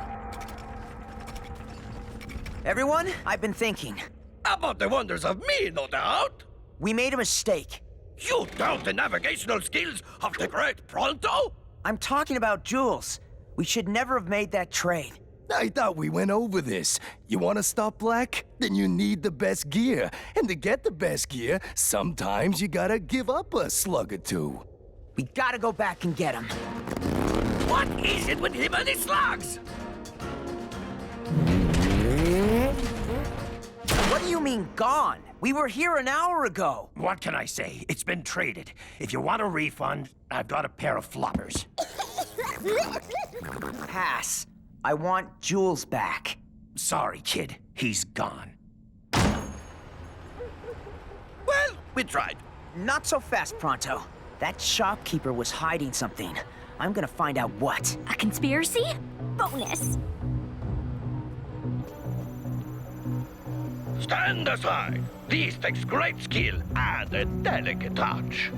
S3: Everyone, I've been thinking.
S4: About the wonders of me, no doubt.
S3: We made a mistake.
S4: You doubt the navigational skills of the great Pronto?
S3: I'm talking about Jules. We should never have made that trade.
S1: I thought we went over this. You want to stop Blakk? Then you need the best gear. And to get the best gear, sometimes you gotta give up a slug or two.
S3: We gotta go back and get him.
S4: What is it with him and his slugs?
S3: What do you mean, gone? We were here an hour ago.
S12: What can I say? It's been traded. If you want a refund, I've got a pair of floppers.
S3: Pass. I want Jules back.
S12: Sorry, kid. He's gone.
S4: Well, we tried.
S3: Not so fast, Pronto. That shopkeeper was hiding something. I'm gonna find out what.
S6: A conspiracy? Bonus.
S4: Stand aside. This takes great skill and a delicate touch.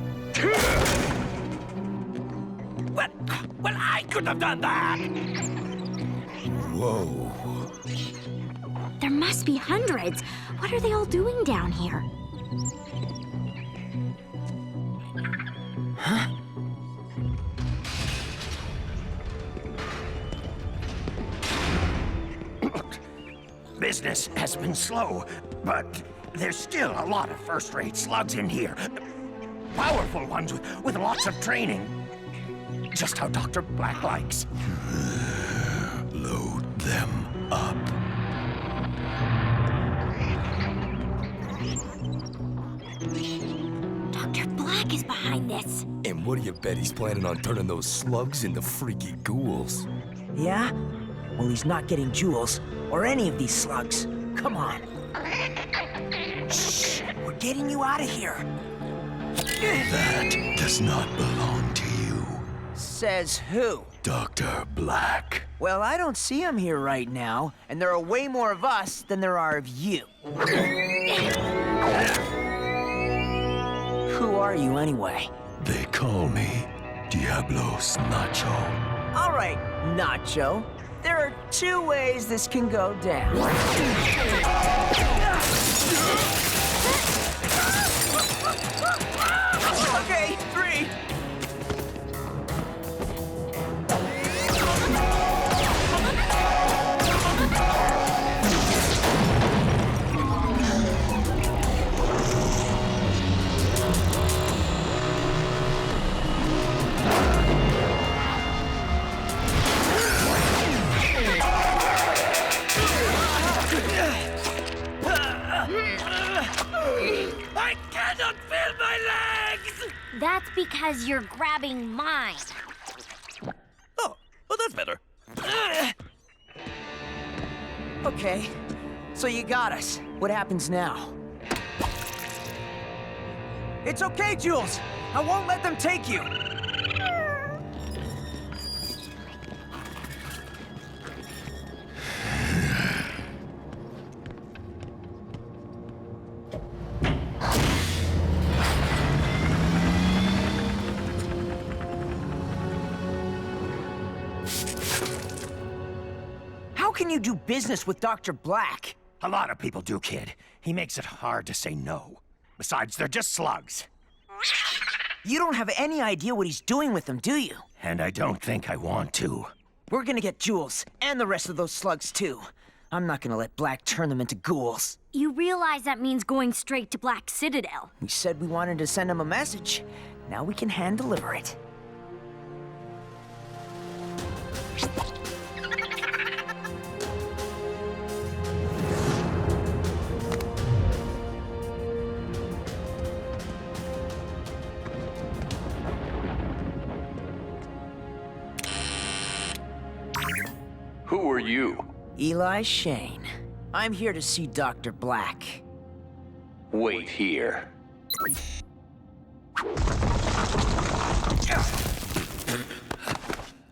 S4: Well, I could have done that.
S1: Whoa.
S6: There must be hundreds. What are they all doing down here?
S3: Huh?
S12: Business has been slow, but there's still a lot of first-rate slugs in here. Powerful ones with lots of training. Just how Dr. Black likes.
S8: Load them up.
S6: Dr. Black is behind this.
S1: And what do you bet he's planning on turning those slugs into freaky ghouls?
S3: Yeah? Well, he's not getting Jules, or any of these slugs. Come on. Shh! We're getting you out of here.
S8: That does not belong to you.
S3: Says who?
S8: Dr. Black.
S3: Well, I don't see him here right now, and there are way more of us than there are of you. Who are you, anyway?
S8: They call me Diablos Nacho.
S3: All right, Nacho. There are two ways this can go down. Okay, 3.
S4: I cannot feel my legs!
S6: That's because you're grabbing mine.
S4: Oh, well, that's better.
S3: Okay, so you got us. What happens now? It's okay, Jules. I won't let them take you. How can you do business with Dr. Black?
S12: A lot of people do, kid. He makes it hard to say no. Besides, they're just slugs.
S3: You don't have any idea what he's doing with them, do you?
S12: And I don't think I want to.
S3: We're gonna get Jules, and the rest of those slugs, too. I'm not gonna let Black turn them into ghouls.
S6: You realize that means going straight to Black Citadel.
S3: We said we wanted to send him a message. Now we can hand-deliver it.
S11: Who are you?
S3: Eli Shane. I'm here to see Dr. Black.
S11: Wait here.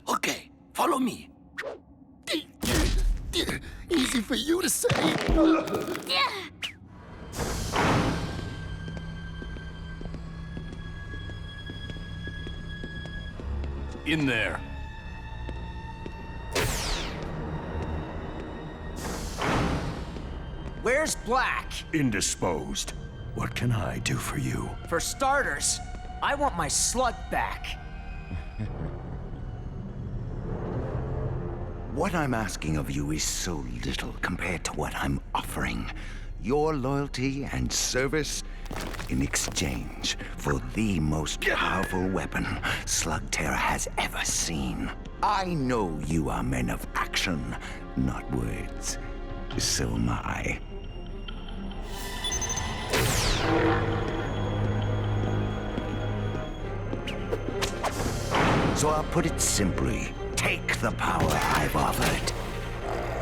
S4: Okay, follow me.
S1: Easy for you to say.
S11: in there.
S3: Where's Blakk?
S8: Indisposed. What can I do for you?
S3: For starters, I want my slug back.
S9: What I'm asking of you is so little compared to what I'm offering. Your loyalty and service in exchange for the most powerful weapon Slugterra has ever seen. I know you are men of action, not words. So am I. So I'll put it simply. Take the power I've offered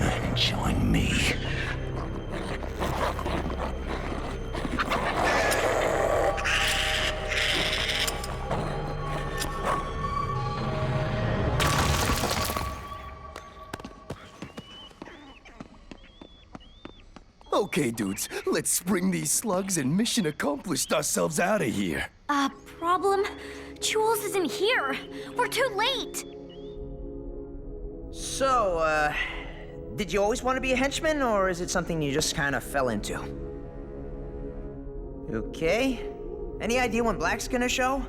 S9: and join me.
S1: Okay, dudes, let's spring these slugs and mission accomplished ourselves out of here.
S6: Problem? Jules isn't here. We're too late.
S3: So, did you always want to be a henchman, or is it something you just kind of fell into? Okay. Any idea when Black's gonna show?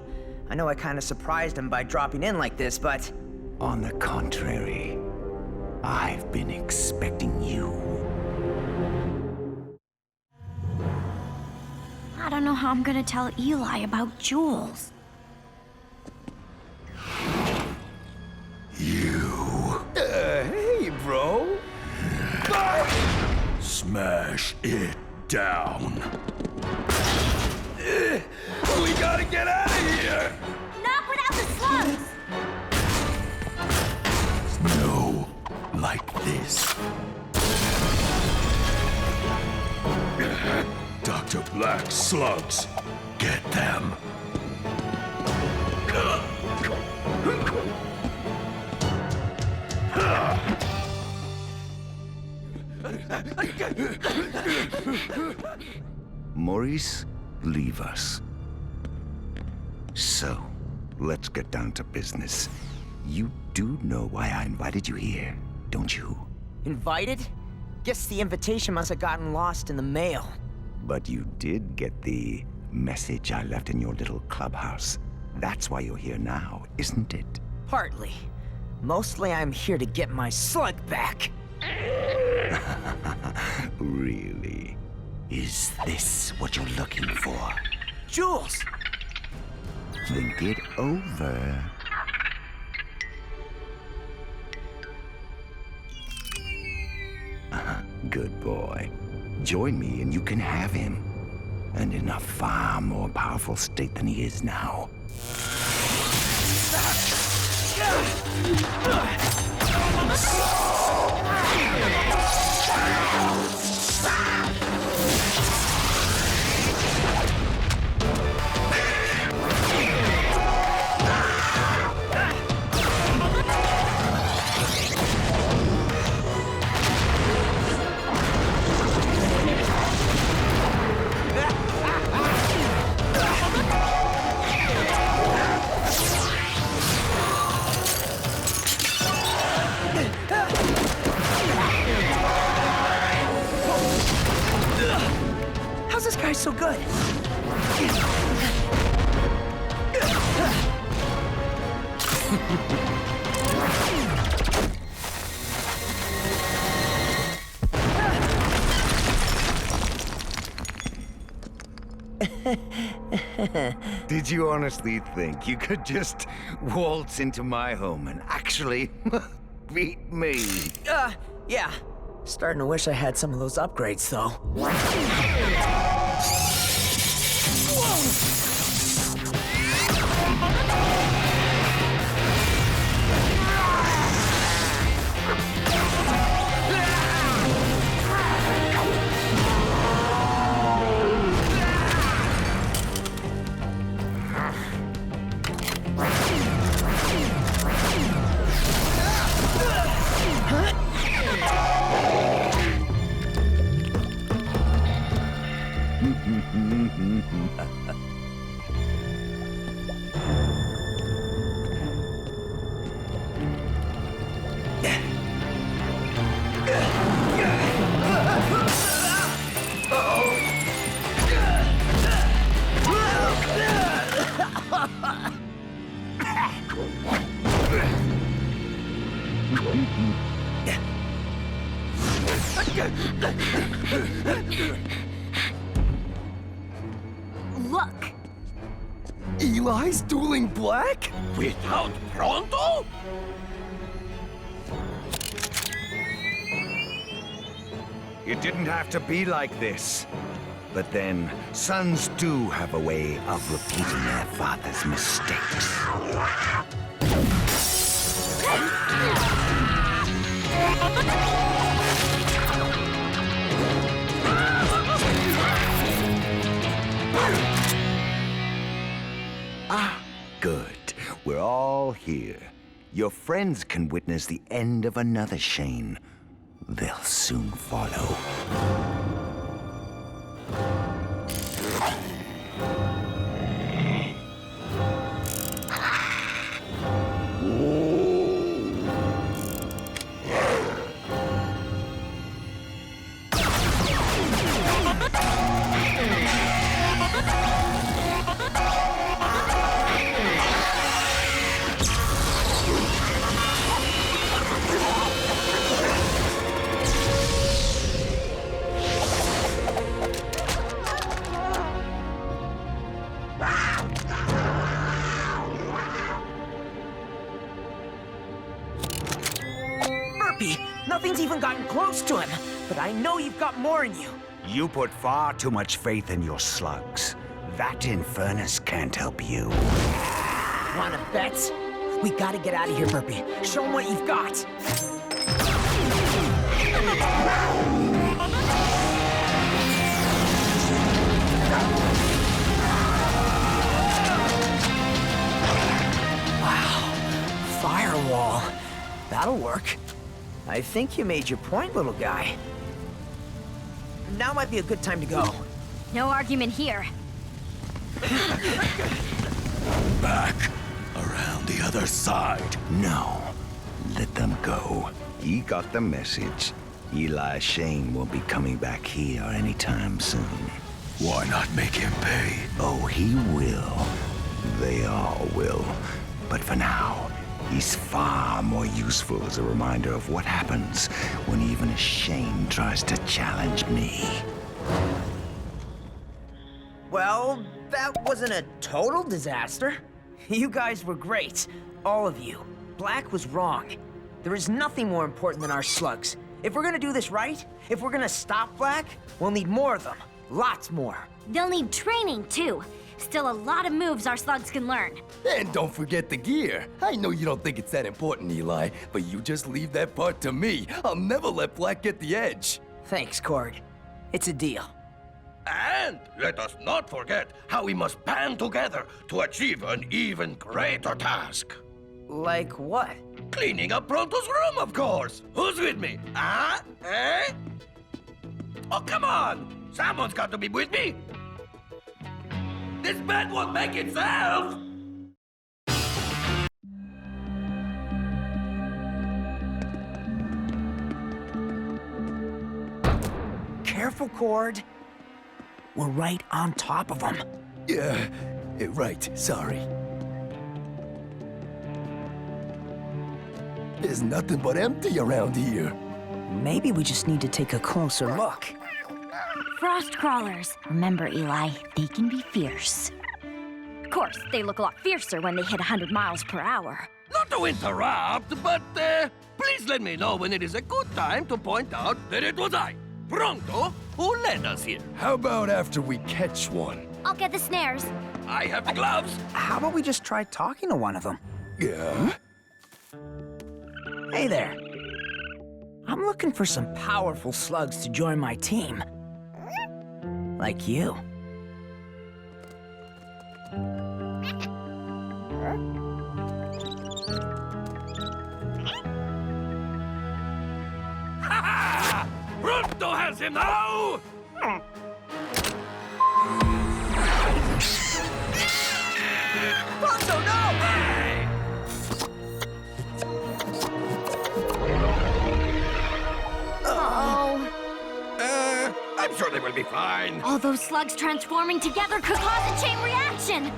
S3: I know I kind of surprised him by dropping in like this, but...
S9: On the contrary, I've been expecting you.
S6: I don't know how I'm gonna tell Eli about Jules.
S1: Hey, bro.
S8: Smash it down.
S1: We gotta get out of here.
S6: Not without the slugs!
S8: No, like this. Dr. Black slugs. Get them.
S9: Maurice, leave us. So, let's get down to business. You do know why I invited you here, don't you?
S3: Invited? Guess the invitation must have gotten lost in the mail.
S9: But you did get the message I left in your little clubhouse. That's why you're here now, isn't it?
S3: Partly. Mostly I'm here to get my slug back.
S9: Really? Is this what you're looking for?
S3: Jules!
S9: Think it over. Good boy. Join me and you can have him. And in a far more powerful state than he is now.
S3: How's this guy so good?
S9: Did you honestly think you could just waltz into my home and actually beat me?
S3: Yeah. Starting to wish I had some of those upgrades, though.
S1: Eli's dueling Blakk?
S4: Without Pronto?
S9: It didn't have to be like this. But then, sons do have a way of repeating their father's mistakes. Ah, good. We're all here. Your friends can witness the end of another Shane. They'll soon follow.
S3: Nothing's even gotten close to him, but I know you've got more in you.
S9: You put far too much faith in your slugs. That Infernus can't help you.
S3: Wanna bet? We gotta get out of here, Burpee. Show him what you've got. Wow. Firewall. That'll work. I think you made your point, little guy. Now might be a good time to go.
S6: No argument here.
S8: Back. Around the other side.
S9: No. Let them go. He got the message. Eli Shane won't be coming back here anytime soon.
S8: Why not make him pay?
S9: Oh, he will. They all will. But for now, he's far more useful as a reminder of what happens when even a Shane tries to challenge me.
S3: Well, that wasn't a total disaster. You guys were great. All of you. Blakk was wrong. There is nothing more important than our slugs. If we're gonna do this right, if we're gonna stop Blakk, we'll need more of them. Lots more.
S6: They'll need training, too. Still a lot of moves our slugs can learn.
S1: And don't forget the gear. I know you don't think it's that important, Eli, but you just leave that part to me. I'll never let Blakk get the edge.
S3: Thanks, Cord. It's a deal.
S4: And let us not forget how we must band together to achieve an even greater task.
S3: Like what?
S4: Cleaning up Pronto's room, of course. Who's with me? Huh? Eh? Oh, come on! Someone's got to be with me! This bed won't make itself!
S3: Careful, Cord. We're right on top of them.
S1: Yeah, right, sorry. There's nothing but empty around here.
S3: Maybe we just need to take a closer look.
S6: Frost crawlers. Remember, Eli, they can be fierce. Of course, they look a lot fiercer when they hit 100 miles per hour.
S4: Not to interrupt, but please let me know when it is a good time to point out that it was I, Pronto, who led us here.
S1: How about after we catch one?
S6: I'll get the snares.
S4: I have the gloves.
S3: How about we just try talking to one of them?
S1: Yeah?
S3: Hey there. I'm looking for some powerful slugs to join my team. Like you.
S4: Ha ha! Pronto has him now!
S3: Pronto, no!
S4: Hey!
S6: Oh.
S4: I'm sure they will be fine.
S6: All those slugs transforming together could cause a chain reaction.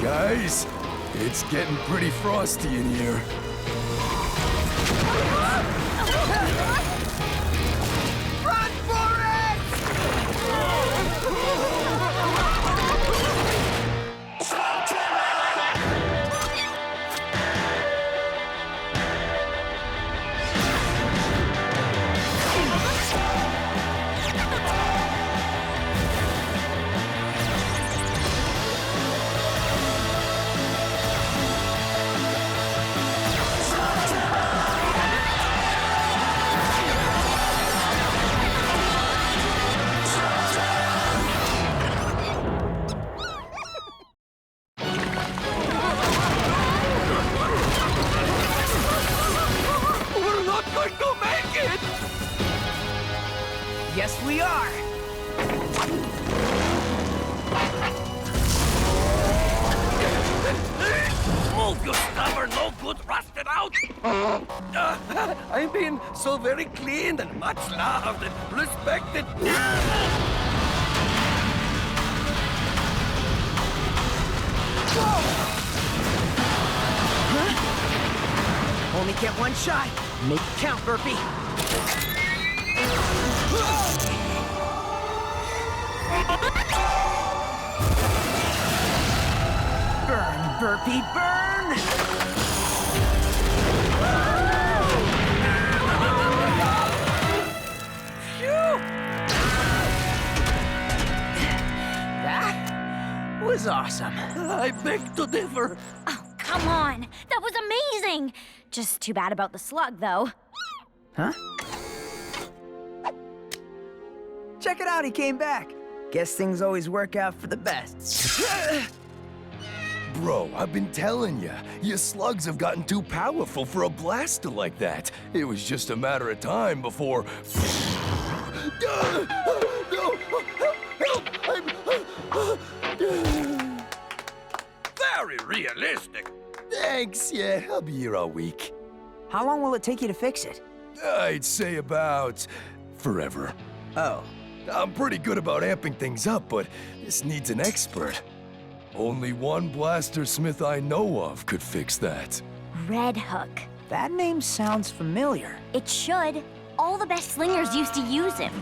S1: Guys, it's getting pretty frosty in here.
S3: Run for it!
S4: Move, you stubborn, no good, rusted out! I'm being so very clean and much loved and respected.
S3: Huh? Only get one shot. Make it count, Burpee. Burn, Burpee, burn! That was awesome.
S4: I beg to differ.
S6: Oh, come on. That was amazing. Just too bad about the slug, though.
S3: Huh? Check it out, he came back. Guess things always work out for the best.
S1: Bro, I've been telling you, your slugs have gotten too powerful for a blaster like that. It was just a matter of time before... No!
S4: Very realistic.
S1: Thanks, yeah, I'll be here all week.
S3: How long will it take you to fix it?
S1: I'd say about... forever.
S3: Oh.
S1: I'm pretty good about amping things up, but this needs an expert. Only one blaster smith I know of could fix that.
S6: Red Hook.
S3: That name sounds familiar.
S6: It should. All the best slingers used to use him,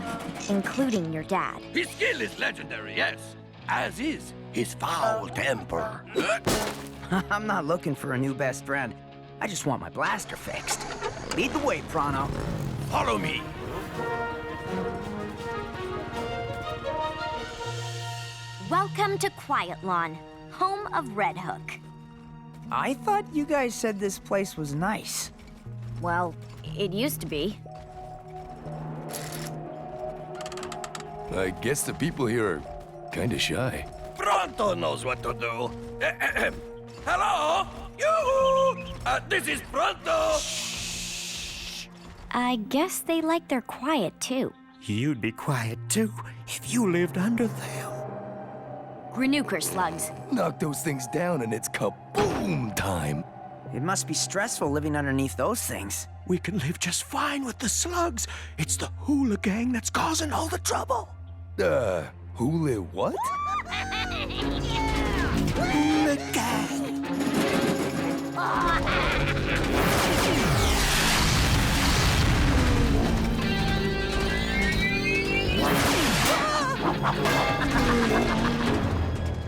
S6: including your dad.
S4: His skill is legendary, yes. As is his foul temper.
S3: I'm not looking for a new best friend. I just want my blaster fixed. Lead the way, Pronto.
S4: Follow me.
S6: Welcome to Quiet Lawn, home of Red Hook.
S3: I thought you guys said this place was nice.
S6: Well, it used to be.
S1: I guess the people here are kinda shy.
S4: Pronto knows what to do. Hello? You! This is Pronto!
S6: I guess they like their quiet, too.
S12: You'd be quiet, too, if you lived under them.
S6: Grenouker slugs.
S1: Knock those things down and it's kaboom time.
S3: It must be stressful living underneath those things.
S12: We can live just fine with the slugs. It's the hula gang that's causing all the trouble.
S1: Hula what?
S12: Hula gang.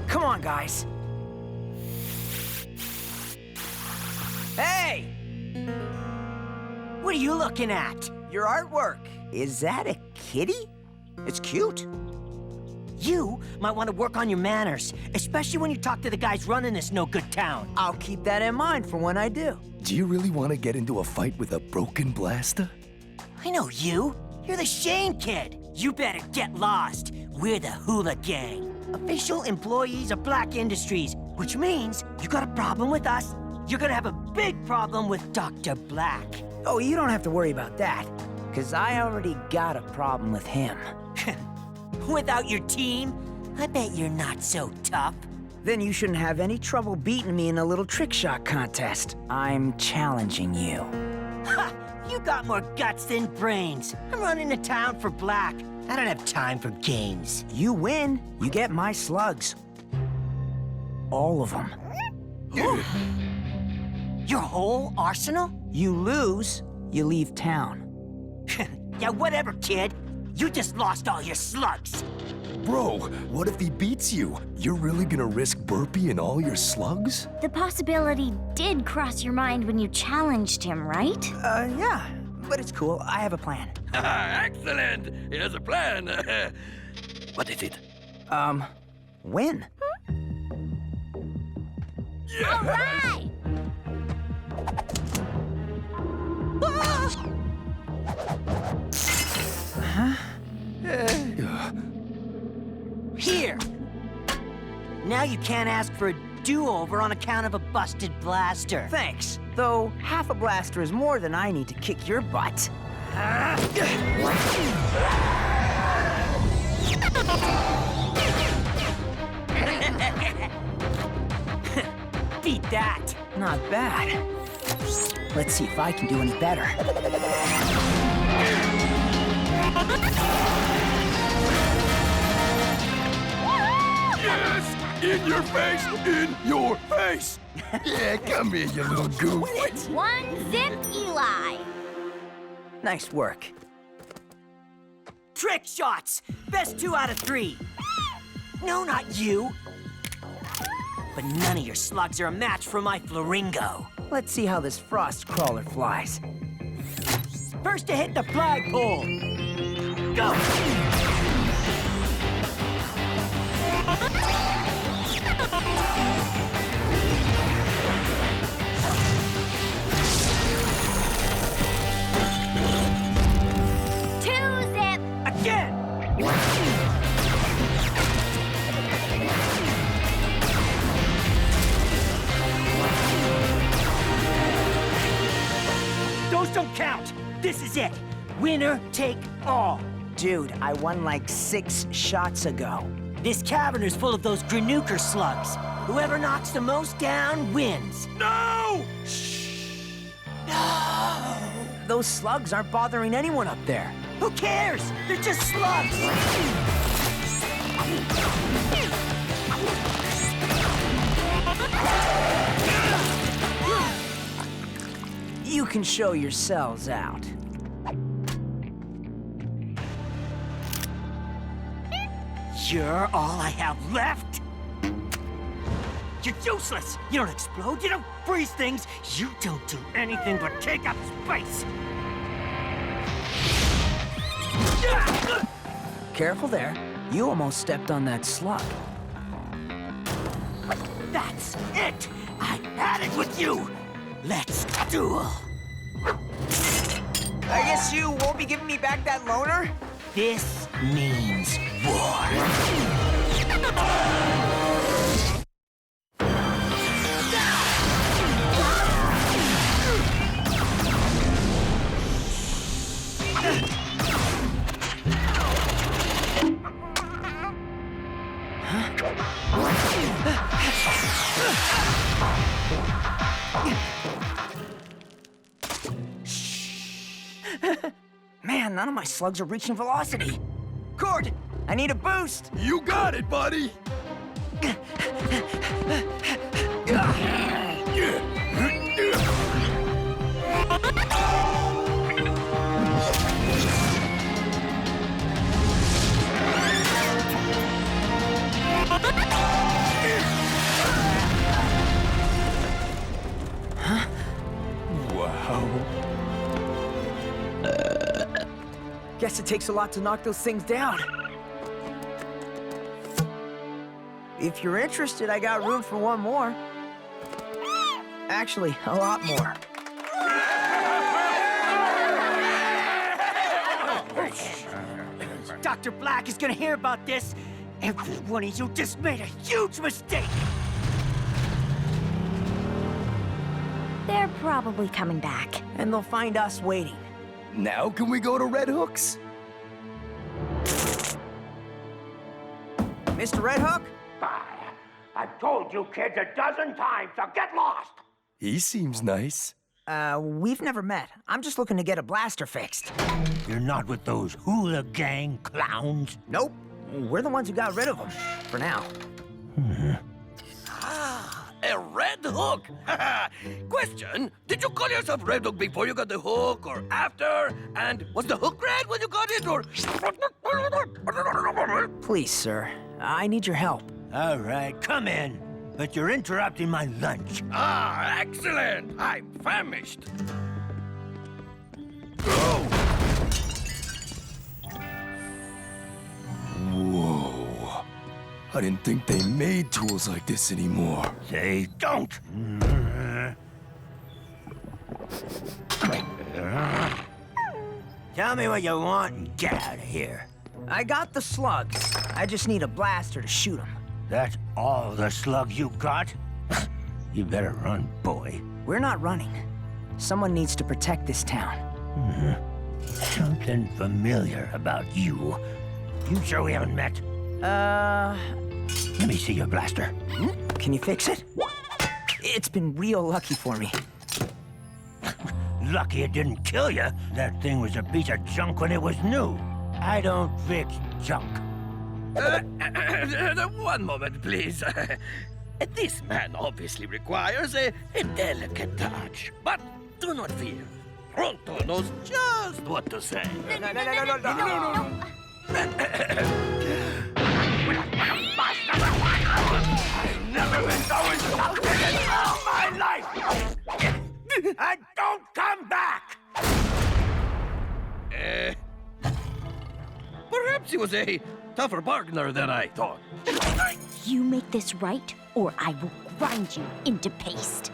S3: Come on, guys. Hey! What are you looking at? Your artwork. Is that a kitty? It's cute.
S13: You might want to work on your manners, especially when you talk to the guys running this no-good town.
S3: I'll keep that in mind for when I do.
S1: Do you really want to get into a fight with a broken blaster?
S13: I know you. You're the Shane kid. You better get lost. We're the Hula Gang. Official employees of Black Industries, which means you got a problem with us, you're gonna have a big problem with Dr. Black.
S3: Oh, you don't have to worry about that, because I already got a problem with him.
S13: Without your team, I bet you're not so tough.
S3: Then you shouldn't have any trouble beating me in a little trick shot contest. I'm challenging you.
S13: Ha! You got more guts than brains. I'm running a town for Black. I don't have time for games.
S3: You win, you get my slugs. All of them.
S13: Your whole arsenal?
S3: You lose, you leave town.
S13: Yeah, whatever, kid. You just lost all your slugs.
S1: Bro, what if he beats you? You're really gonna risk Burpee and all your slugs?
S6: The possibility did cross your mind when you challenged him, right?
S3: Yeah, but it's cool. I have a plan.
S4: Excellent! Here's a plan. What is it?
S3: Win.
S6: All right!
S13: Here! Now you can't ask for a do-over on account of a busted blaster.
S3: Thanks. Though half a blaster is more than I need to kick your butt.
S13: Beat that!
S3: Not bad. Let's see if I can do any better.
S1: Yes! In your face! In your face! Yeah, come here, you little goof.
S6: One zip, Eli.
S3: Nice work.
S13: Trick shots! Best 2 out of 3. No, not you. But none of your slugs are a match for my Flamingo.
S3: Let's see how this frost crawler flies.
S13: First to hit the flagpole. Go! Again! Those don't count! This is it! Winner take all!
S3: Dude, I won like 6 shots ago.
S13: This cavern is full of those Granooker slugs. Whoever knocks the most down wins.
S1: No!
S3: No! Those slugs aren't bothering anyone up there.
S13: Who cares? They're just slugs!
S3: You can show yourselves out.
S13: You're all I have left? You're useless! You don't explode, you don't freeze things, you don't do anything but take up space!
S3: Careful there. You almost stepped on that slug.
S13: That's it! I had it with you! Let's duel!
S3: I guess you won't be giving me back that loner?
S13: This means war.
S3: Man, none of my slugs are reaching velocity. Cord, I need a boost.
S1: You got it, buddy.
S3: Huh?
S1: Wow.
S3: Guess it takes a lot to knock those things down. If you're interested, I got room for one more. Actually, a lot more.
S13: Dr. Blakk is gonna hear about this. Every one of you just made a huge mistake.
S6: They're probably coming back.
S3: And they'll find us waiting.
S1: Now can we go to Red Hook's?
S3: Mr. Red Hook?
S12: I've told you kids a dozen times to get lost!
S1: He seems nice.
S3: We've never met. I'm just looking to get a blaster fixed.
S12: You're not with those hula gang clowns?
S3: Nope. We're the ones who got rid of them. For now.
S4: A Red Hook! Question, did you call yourself Red Hook before you got the hook, or after? And was the hook red when you got it, or...
S3: Please, sir. I need your help.
S12: All right, come in. But you're interrupting my lunch.
S4: Ah, excellent! I'm famished.
S1: Whoa. I didn't think they made tools like this anymore.
S12: They don't. Tell me what you want and get out of here.
S3: I got the slugs. I just need a blaster to shoot them.
S12: That's all the slugs you got? You better run, boy.
S3: We're not running. Someone needs to protect this town.
S12: Something familiar about you. You sure we haven't met? Let me see your blaster.
S3: Can you fix it? It's been real lucky for me.
S12: Lucky it didn't kill you. That thing was a piece of junk when it was new. I don't fix junk.
S4: One moment, please. This man obviously requires a delicate touch. But do not fear. Pronto knows just what to say.
S6: No.
S12: I've never been so insulted in all my life! And don't come back!
S4: Perhaps he was a tougher bargainer than I thought.
S6: You make this right, or I will grind you into paste.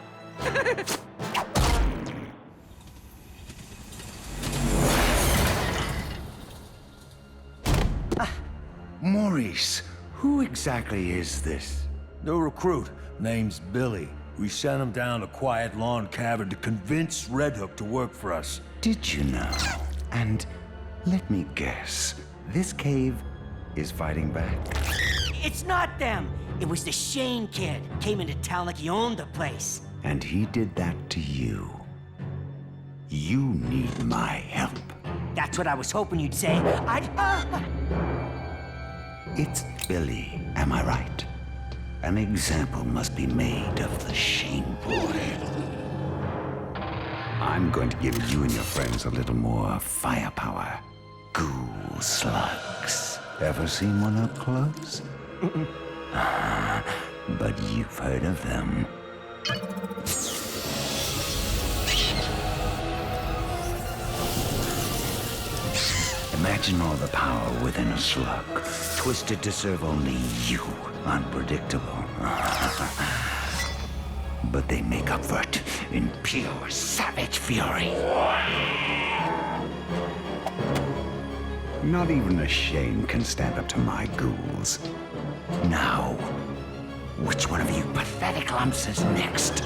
S9: Maurice, who exactly is this?
S8: No recruit. Name's Billy. We sent him down a quiet lawn cavern to convince Red Hook to work for us.
S9: Did you know? And let me guess, this cave is fighting back?
S13: It's not them. It was the Shane kid. Came into town like he owned the place.
S9: And he did that to you. You need my help.
S13: That's what I was hoping you'd say.
S9: It's Billy, am I right? An example must be made of the Shane boy. I'm going to give you and your friends a little more firepower. Ghoul Slugs. Ever seen one up close? But you've heard of them. Imagine all the power within a slug, twisted to serve only you. Unpredictable. But they make up for it in pure savage fury. Not even a Shane can stand up to my ghouls. Now, which one of you pathetic lumps is next?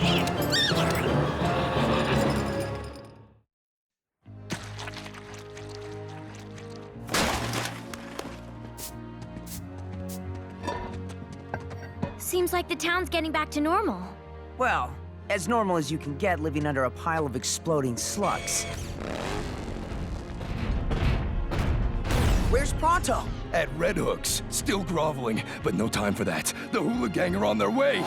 S6: Seems like the town's getting back to normal.
S3: Well, as normal as you can get living under a pile of exploding slugs. Where's Pronto?
S1: At Red Hook's, still groveling, but no time for that. The Hula Gang are on their way.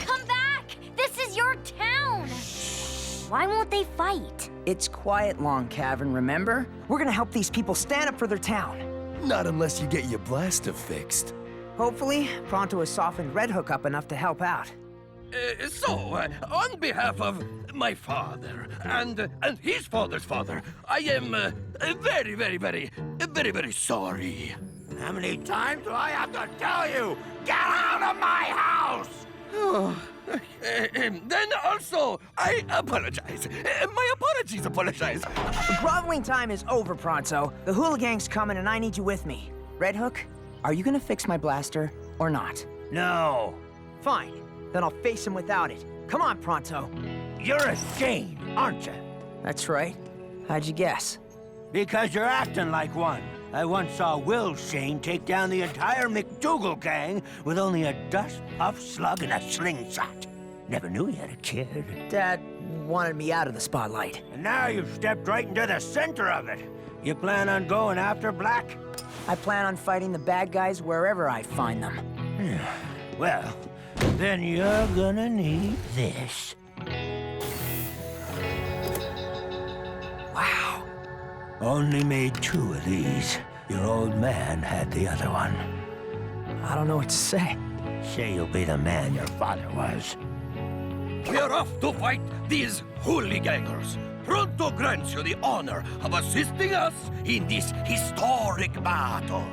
S6: Come back! This is your town! Why won't they fight?
S3: It's quiet long cavern, remember? We're gonna help these people stand up for their town.
S1: Not unless you get your blaster fixed.
S3: Hopefully, Pronto has softened Red Hook up enough to help out.
S4: On behalf of my father and his father's father, I am very, very, very, very, very sorry.
S12: How many times do I have to tell you? Get out of my house!
S4: Then also, I apologize. My apologies apologize.
S3: Groveling time is over, Pronto. The Hula Gang's coming and I need you with me. Red Hook, are you gonna fix my blaster or not?
S12: No.
S3: Fine. Then I'll face him without it. Come on, Pronto.
S12: You're a Shane, aren't you?
S3: That's right. How'd you guess?
S12: Because you're acting like one. I once saw Will Shane take down the entire McDougal gang with only a dust-puff slug and a slingshot. Never knew he had a kid.
S3: Dad wanted me out of the spotlight.
S12: And now you've stepped right into the center of it. You plan on going after Blakk?
S3: I plan on fighting the bad guys wherever I find them.
S12: Well, then you're gonna need this.
S3: Wow.
S12: Only made 2 of these. Your old man had the other one.
S3: I don't know what to say.
S12: Say you'll be the man your father was.
S4: We're off to fight these hooligangers. Pronto grants you the honor of assisting us in this historic battle.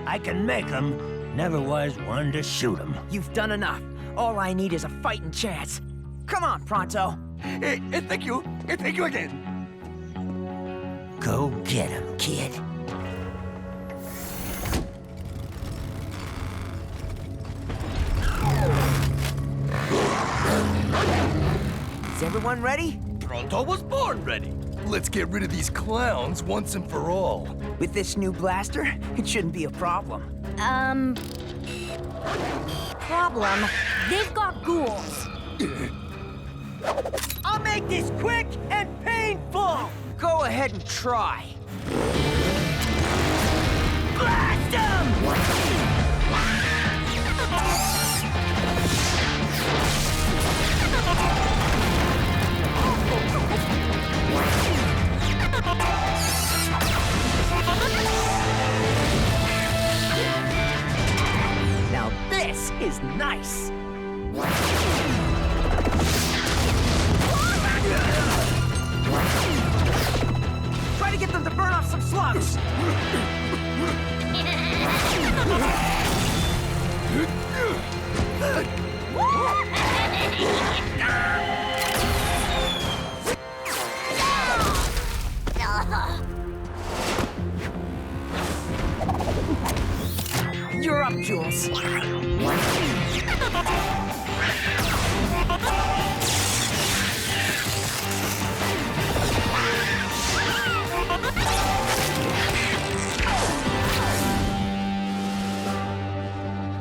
S12: I can make them. Never was one to shoot them.
S3: You've done enough. All I need is a fighting chance. Come on, Pronto.
S4: Thank you. Thank you again.
S12: Go get him, kid.
S3: Is everyone ready?
S4: Pronto was born ready.
S1: Let's get rid of these clowns once and for all.
S3: With this new blaster, it shouldn't be a problem.
S6: Problem, they've got ghouls.
S13: I'll make this quick and painful!
S3: Go ahead and try.
S13: Blast them!
S3: Now this is nice. Try to get them to burn off some slugs. You're up, Jules.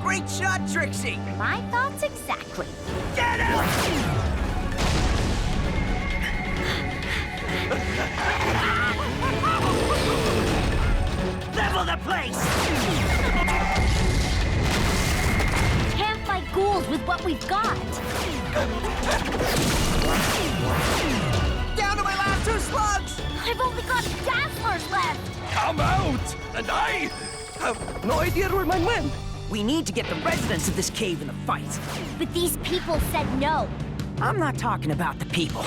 S3: Great shot, Trixie!
S6: My thoughts exactly.
S13: Get him! Level the place!
S6: Can't fight ghouls with what we've got.
S3: Down to my last 2 slugs!
S6: I've only got dazzlers left.
S1: I'm out! And I have no idea where mine went.
S3: We need to get the residents of this cave in the fight.
S6: But these people said no.
S3: I'm not talking about the people.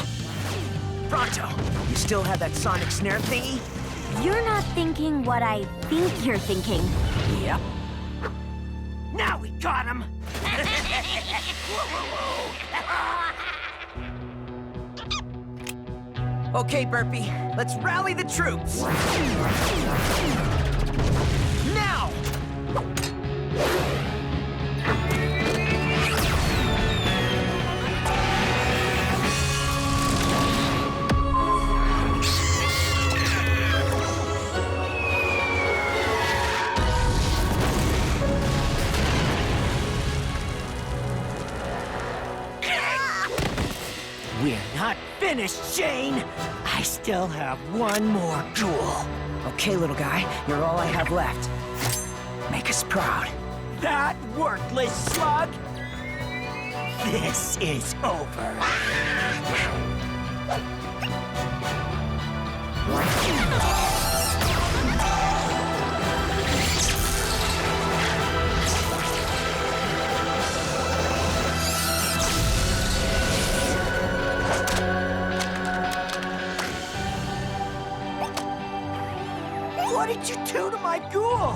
S3: Pronto, you still have that sonic snare thingy?
S6: You're not thinking what I think you're thinking.
S3: Yep.
S13: Now we got him!
S3: Okay, Burpee, let's rally the troops. Now!
S13: We're not finished, Shane! I still have one more duel.
S3: Okay, little guy, you're all I have left. Make us proud.
S13: That worthless slug? This is over. What did you do to my ghoul?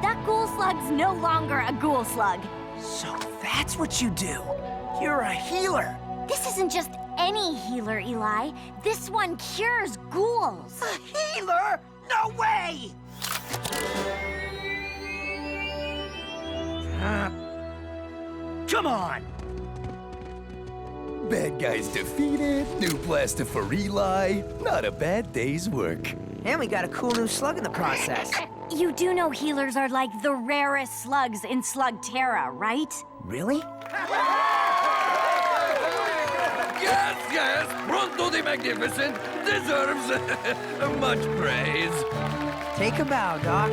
S6: That Ghoul Slug's no longer a Ghoul Slug.
S3: So that's what you do. You're a healer.
S6: This isn't just any healer, Eli. This one cures ghouls.
S13: A healer? No way! Come on!
S1: Bad guys defeated, new blaster for Eli. Not a bad day's work.
S3: And we got a cool new slug in the process.
S6: You do know healers are like the rarest slugs in Slugterra, right?
S3: Really?
S1: Yes, Pronto the Magnificent deserves much praise.
S3: Take a bow, Doc.